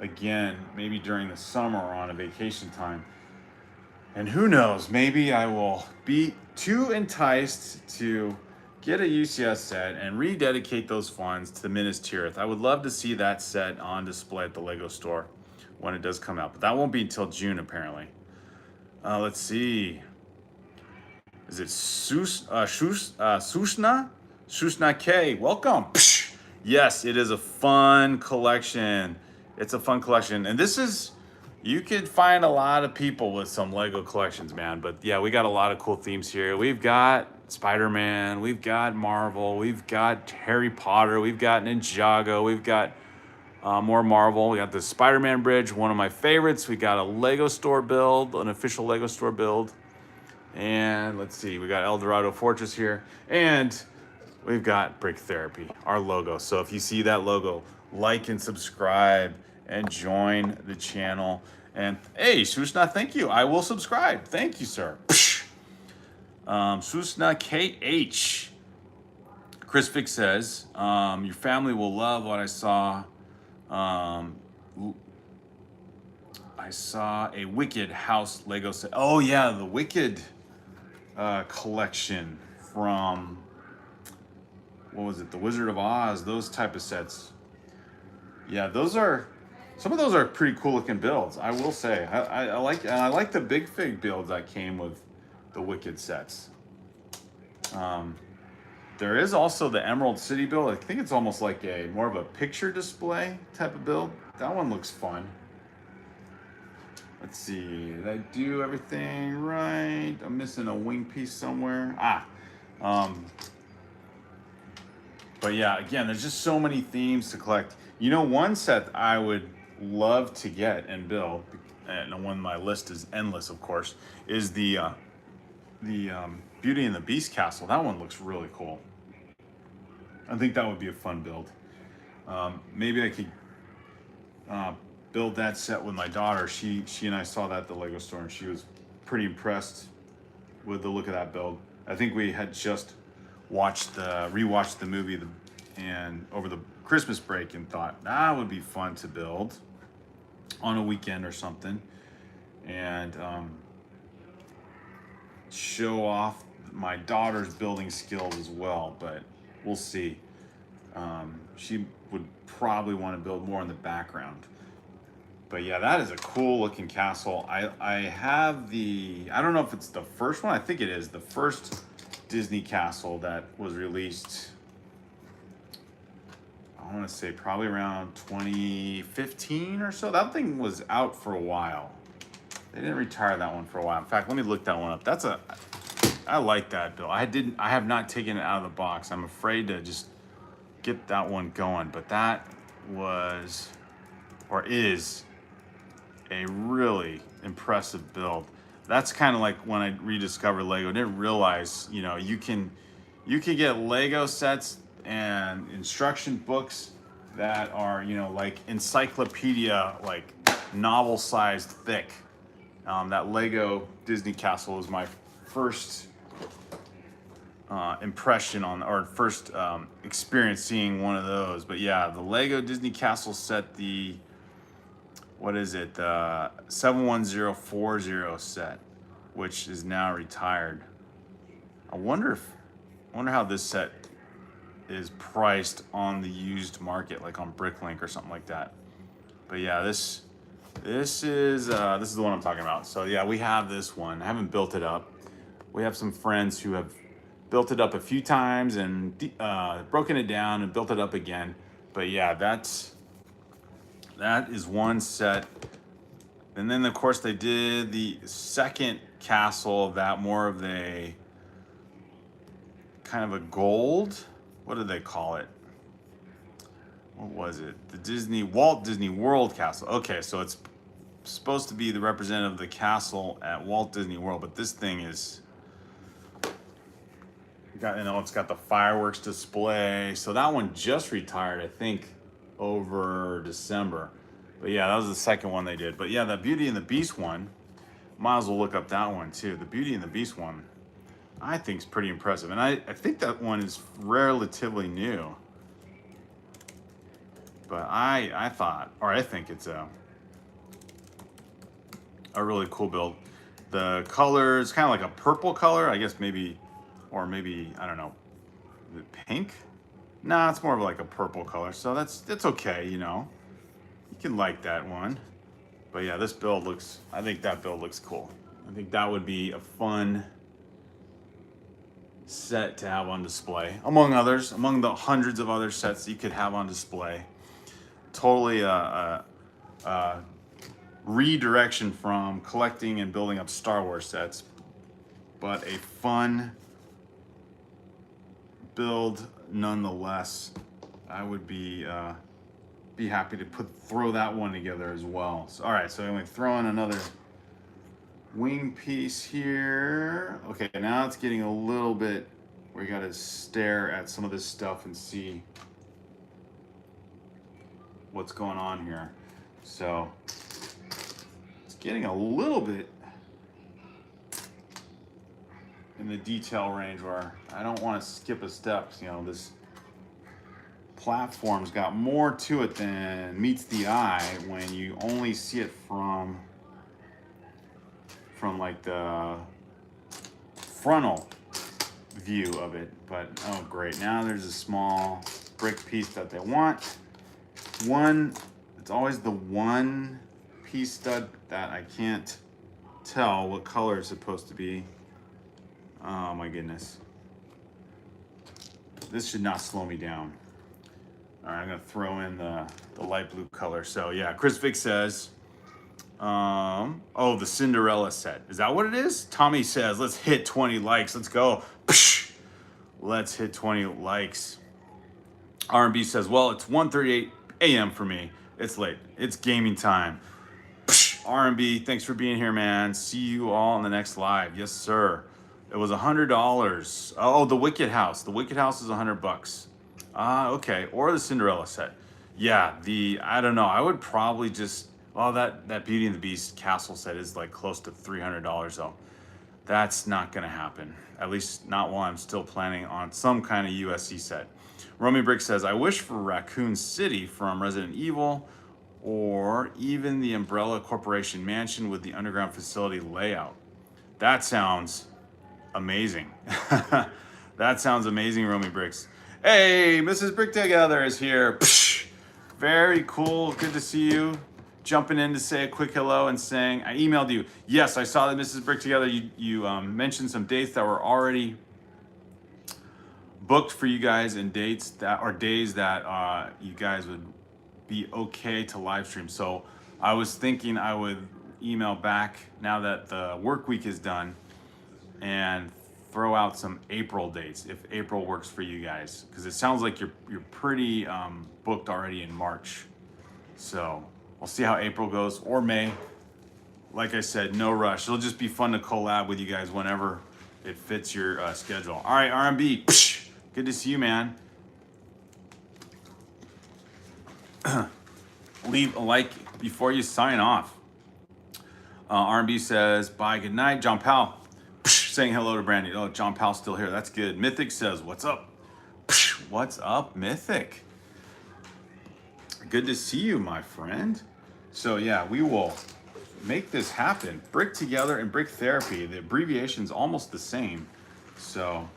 again, maybe during the summer or on a vacation time. And who knows, maybe I will be too enticed to get a UCS set and rededicate those funds to Minas Tirith. I would love to see that set on display at the Lego store when it does come out, but that won't be until June apparently. Let's see. Is it Susna? Susna K, welcome. Psh! Yes, it is a fun collection. It's a fun collection. And this is, you could find a lot of people with some Lego collections, man. But yeah, we got a lot of cool themes here. We've got Spider-Man, we've got Marvel, we've got Harry Potter, we've got Ninjago, we've got more Marvel. We got the Spider-Man bridge, one of my favorites. We got a Lego store build, an official Lego store build. And let's see, we got El Dorado Fortress here. And we've got Brick Therapy, our logo. So if you see that logo, like and subscribe and join the channel. And hey, Susna, thank you. I will subscribe. Thank you, sir. Susna KH. Chris Vick says, your family will love what I saw. I saw a Wicked house Lego set. Oh yeah, the Wicked collection from, what was it, The Wizard of Oz, those type of sets. Yeah, some of those are pretty cool looking builds, I will say. I like the Big Fig builds that came with the Wicked sets. There is also the Emerald City build. I think it's almost like more of a picture display type of build. That one looks fun. Let's see, did I do everything right? I'm missing a wing piece somewhere. But yeah, again, there's just so many themes to collect. You know, one set I would love to get and build, and one on my list is endless, of course, is the Beauty and the Beast castle. That one looks really cool. I think that would be a fun build. Maybe I could build that set with my daughter. She and I saw that at the Lego store, and she was pretty impressed with the look of that build. I think we had just rewatched the movie and over the Christmas break, and thought that would be fun to build on a weekend or something, and show off my daughter's building skills as well. But we'll see. She would probably want to build more in the background. But yeah, that is a cool looking castle. I have I don't know if it's the first one. I think it is the first Disney castle that was released. I want to say probably around 2015 or so. That thing was out for a while. They didn't retire that one for a while. In fact, let me look that one up. I like that build. I have not taken it out of the box. I'm afraid to just get that one going, but that was, or is, a really impressive build. That's kind of like when I rediscovered Lego. I didn't realize, you know, you can get Lego sets and instruction books that are, you know, like encyclopedia, like novel sized thick. That Lego Disney Castle was my first impression on, or first experience seeing one of those. But yeah, the Lego Disney Castle set, the, what is it, the 71040 set, which is now retired. I wonder how this set is priced on the used market, like on BrickLink or something like that. But yeah, this is the one I'm talking about. So yeah, we have this one. I haven't built it up. We have some friends who have built it up a few times and broken it down and built it up again. But yeah, that is one set. And then of course they did the second castle of that, more of a kind of a gold. What did they call it? What was it? The Walt Disney World Castle. Okay, so it's supposed to be the representative of the castle at Walt Disney World, but this thing is it's got the fireworks display. So that one just retired, I think, over December. But yeah, that was the second one they did. But yeah, the Beauty and the Beast one, might as well look up that one too. The Beauty and the Beast one, I think is pretty impressive. And I think that one is relatively new. But I think it's a really cool build. The color is kind of like a purple color, I guess maybe, or maybe, I don't know, is it pink? Nah, it's more of like a purple color. So that's okay, you know. You can like that one. But yeah, this build looks, I think that build looks cool. I think that would be a fun set to have on display, among others, among the hundreds of other sets that you could have on display. Totally redirection from collecting and building up Star Wars sets, but a fun build nonetheless. I would be happy to throw that one together as well. So, all right, so I'm gonna throw in another wing piece here. Okay, now it's getting a little bit where you gotta stare at some of this stuff and see what's going on here. So it's getting a little bit in the detail range where I don't want to skip a step. You know, this platform's got more to it than meets the eye when you only see it from like the frontal view of it. But oh great, now there's a small brick piece that they want. It's always the one piece stud that I can't tell what color it's supposed to be. Oh my goodness. This should not slow me down. All right, I'm gonna throw in the light blue color. So yeah, Chris Vick says, oh, the Cinderella set. Is that what it is? Tommy says, let's hit 20 likes. Let's go. Psh! Let's hit 20 likes. R&B says, well, it's 1:38 a.m. for me. It's late. It's gaming time. Psh! R&B, thanks for being here, man. See you all in the next live. Yes, sir. It was $100. Oh, the Wicked House. The Wicked House is $100. Okay. Or the Cinderella set. Yeah, I don't know. I would probably just, well, that Beauty and the Beast castle set is like close to $300 though. That's not gonna happen. At least not while I'm still planning on some kind of USC set. Romy Brick says, I wish for Raccoon City from Resident Evil, or even the Umbrella Corporation mansion with the underground facility layout. That sounds amazing. That sounds amazing, Romy Bricks. Hey, Mrs. Brick Together is here. Psh, very cool. Good to see you. Jumping in to say a quick hello and saying, I emailed you. Yes, I saw that Mrs. Brick Together. You mentioned some dates that were already booked for you guys, and days that you guys would be okay to live stream. So I was thinking I would email back now that the work week is done and throw out some April dates if April works for you guys, because it sounds like you're pretty booked already in March. So we'll see how April goes, or May. Like I said, no rush. It'll just be fun to collab with you guys whenever it fits your schedule. All right, R&B. Psh, good to see you, man. Leave a like before you sign off. R&B says, bye, good night. John Powell saying hello to Brandy. Oh, John Powell's still here. That's good. Mythic says, what's up? What's up, Mythic? Good to see you, my friend. So yeah, we will make this happen. Brick Together and Brick Therapy, the abbreviation's almost the same. So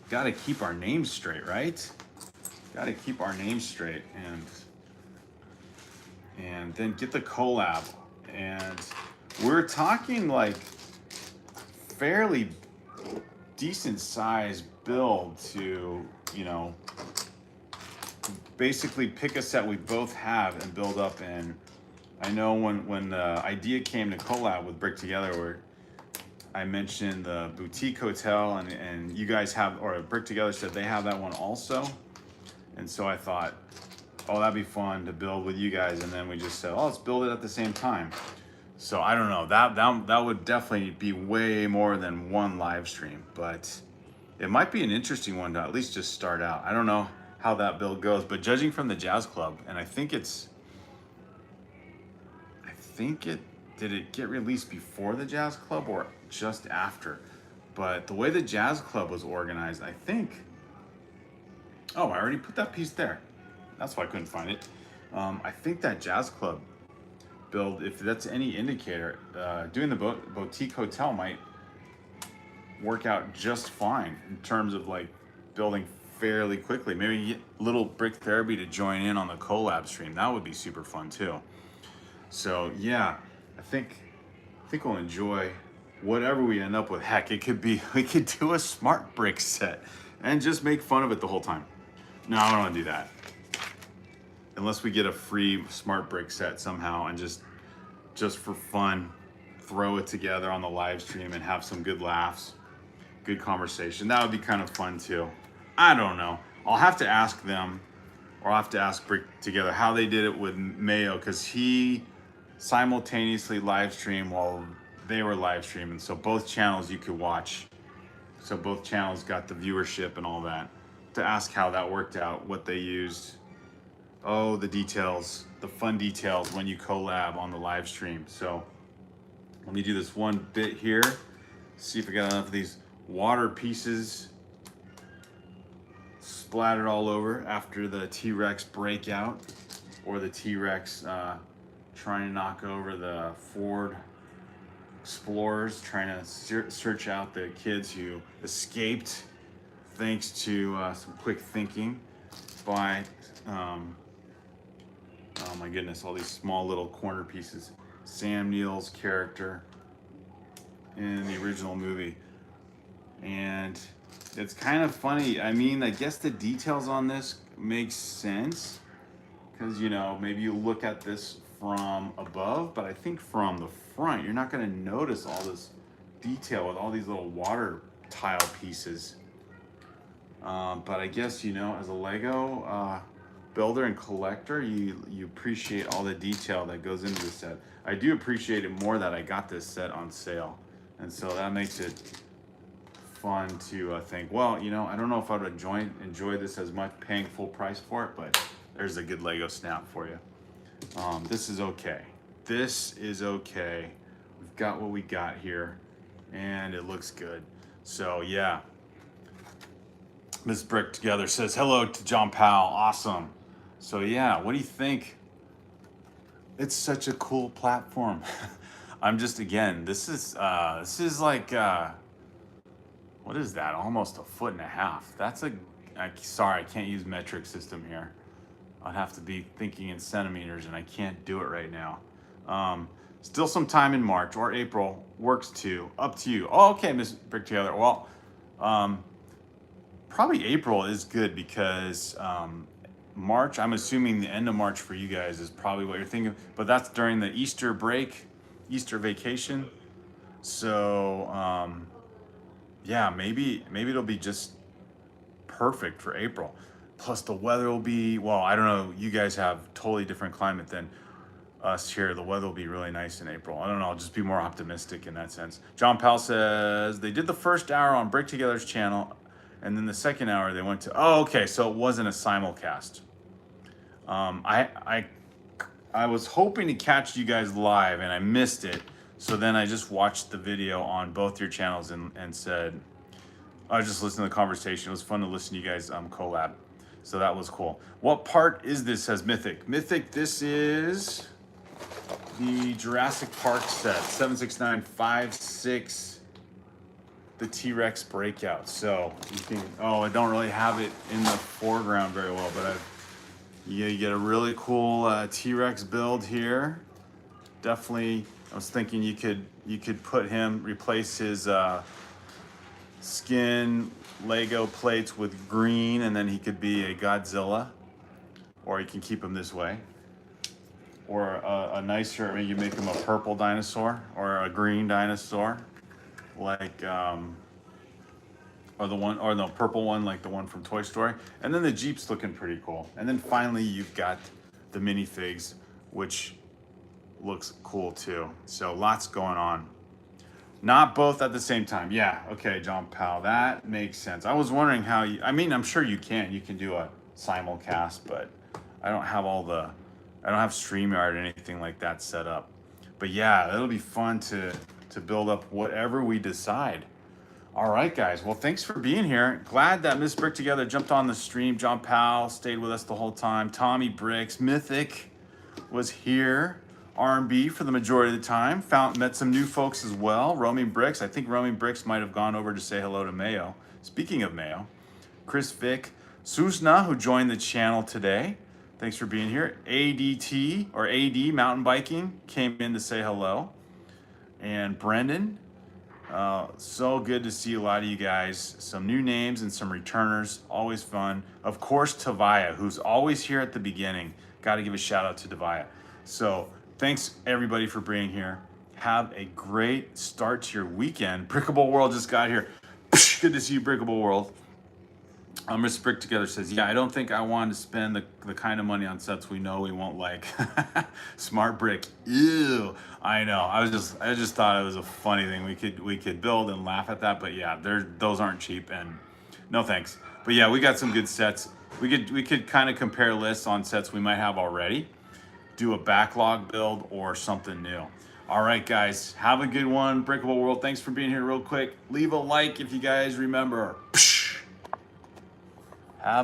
got to keep our names straight, right? Got to keep our names straight and then get the collab. And we're talking like fairly decent size build to, you know, basically pick a set we both have and build up in. I know when the idea came to collab with Brick Together, where I mentioned the boutique hotel and you guys have, or Brick Together said they have that one also. And so I thought, oh, that'd be fun to build with you guys. And then we just said, oh, let's build it at the same time. So I don't know, that would definitely be way more than one live stream, but it might be an interesting one to at least just start out. I don't know how that build goes, but judging from the Jazz Club, and did it get released before the Jazz Club or just after? But the way the Jazz Club was organized, I think, oh, I already put that piece there. That's why I couldn't find it. I think that Jazz Club build, if that's any indicator, doing the boutique hotel might work out just fine in terms of like building fairly quickly. Maybe get little Brick Therapy to join in on the collab stream. That would be super fun too. So yeah, I think we'll enjoy whatever we end up with. Heck, it could be, we could do a smart brick set and just make fun of it the whole time. No, I don't want to do that. Unless we get a free smart brick set somehow and just for fun, throw it together on the live stream and have some good laughs, good conversation. That would be kind of fun too. I don't know. I'll have to ask them, or I'll have to ask Brick Together how they did it with Mayo, because he simultaneously live streamed while they were live streaming. So both channels you could watch. So both channels got the viewership and all that. To ask how that worked out, what they used. Oh, the details, the fun details when you collab on the live stream. So let me do this one bit here. See if I got enough of these water pieces splattered all over after the T-Rex breakout, or the T-Rex trying to knock over the Ford Explorers, trying to search out the kids who escaped thanks to some quick thinking by, oh my goodness, all these small little corner pieces. Sam Neill's character in the original movie. And it's kind of funny. I mean, I guess the details on this make sense because, you know, maybe you look at this from above, but I think from the front, you're not going to notice all this detail with all these little water tile pieces. But I guess, you know, as a Lego builder and collector, you appreciate all the detail that goes into the set. I do appreciate it more that I got this set on sale. And so that makes it fun to think, well, you know, I don't know if I would enjoy this as much paying full price for it, but there's a good Lego snap for you. This is okay. This is okay. We've got what we got here, and it looks good. So yeah. Ms. Brick Together says hello to John Powell. Awesome. So yeah, what do you think? It's such a cool platform. I'm just, again, this is like what is that? Almost 1.5 feet. That's sorry, I can't use metric system here. I'd have to be thinking in centimeters, and I can't do it right now. Still some time in March or April works too. Up to you. Oh, okay, Ms. Brick Together. Well, probably April is good because March, I'm assuming the end of March for you guys is probably what you're thinking, but that's during the Easter break, Easter vacation. So yeah, maybe it'll be just perfect for April. Plus the weather will be, well, I don't know, you guys have totally different climate than us here. The weather will be really nice in April. I don't know, I'll just be more optimistic in that sense. John Powell says, they did the first hour on Brick Together's channel, and then the second hour they went to, oh, okay, so it wasn't a simulcast. I was hoping to catch you guys live, and I missed it. So then I just watched the video on both your channels and said, I was just listening to the conversation. It was fun to listen to you guys collab. So that was cool. What part is this, says Mythic? Mythic, this is the Jurassic Park set, 76956, the T-Rex breakout. So you can, I don't really have it in the foreground very well, but you get a really cool T-Rex build here. Definitely, I was thinking you could put him, replace his skin Lego plates with green, and then he could be a Godzilla, or you can keep him this way, or a nicer, maybe you make him a purple dinosaur or a green dinosaur, like or the purple one, like the one from Toy Story. And then the Jeep's looking pretty cool. And then finally you've got the minifigs, which looks cool too. So lots going on. Not both at the same time. Yeah, okay, John Powell, that makes sense. I was wondering how you, I mean, I'm sure you can do a simulcast, but I don't have I don't have StreamYard or anything like that set up. But yeah, it'll be fun to build up whatever we decide. All right, guys. Well, thanks for being here. Glad that Miss Brick Together jumped on the stream. John Powell stayed with us the whole time. Tommy Bricks, Mythic was here. R&B for the majority of the time. Met some new folks as well. Roaming Bricks. I think Roaming Bricks might have gone over to say hello to Mayo. Speaking of Mayo, Chris Vick, Susna, who joined the channel today. Thanks for being here. ADT or AD Mountain Biking came in to say hello. And Brendan. So good to see a lot of you guys. Some new names and some returners. Always fun. Of course, Tavaya, who's always here at the beginning. Got to give a shout out to Tavaya. So thanks everybody for being here. Have a great start to your weekend. Brickable World just got here. Good to see you, Brickable World. Miss Brick Together says, yeah, I don't think I want to spend the kind of money on sets we know we won't like. Smart Brick. Ew. I know. I just thought it was a funny thing. We could build and laugh at that, but yeah, those aren't cheap, and no thanks. But yeah, we got some good sets. We could kind of compare lists on sets we might have already, do a backlog build or something new. All right, guys, have a good one. Brickable World, thanks for being here real quick. Leave a like if you guys remember.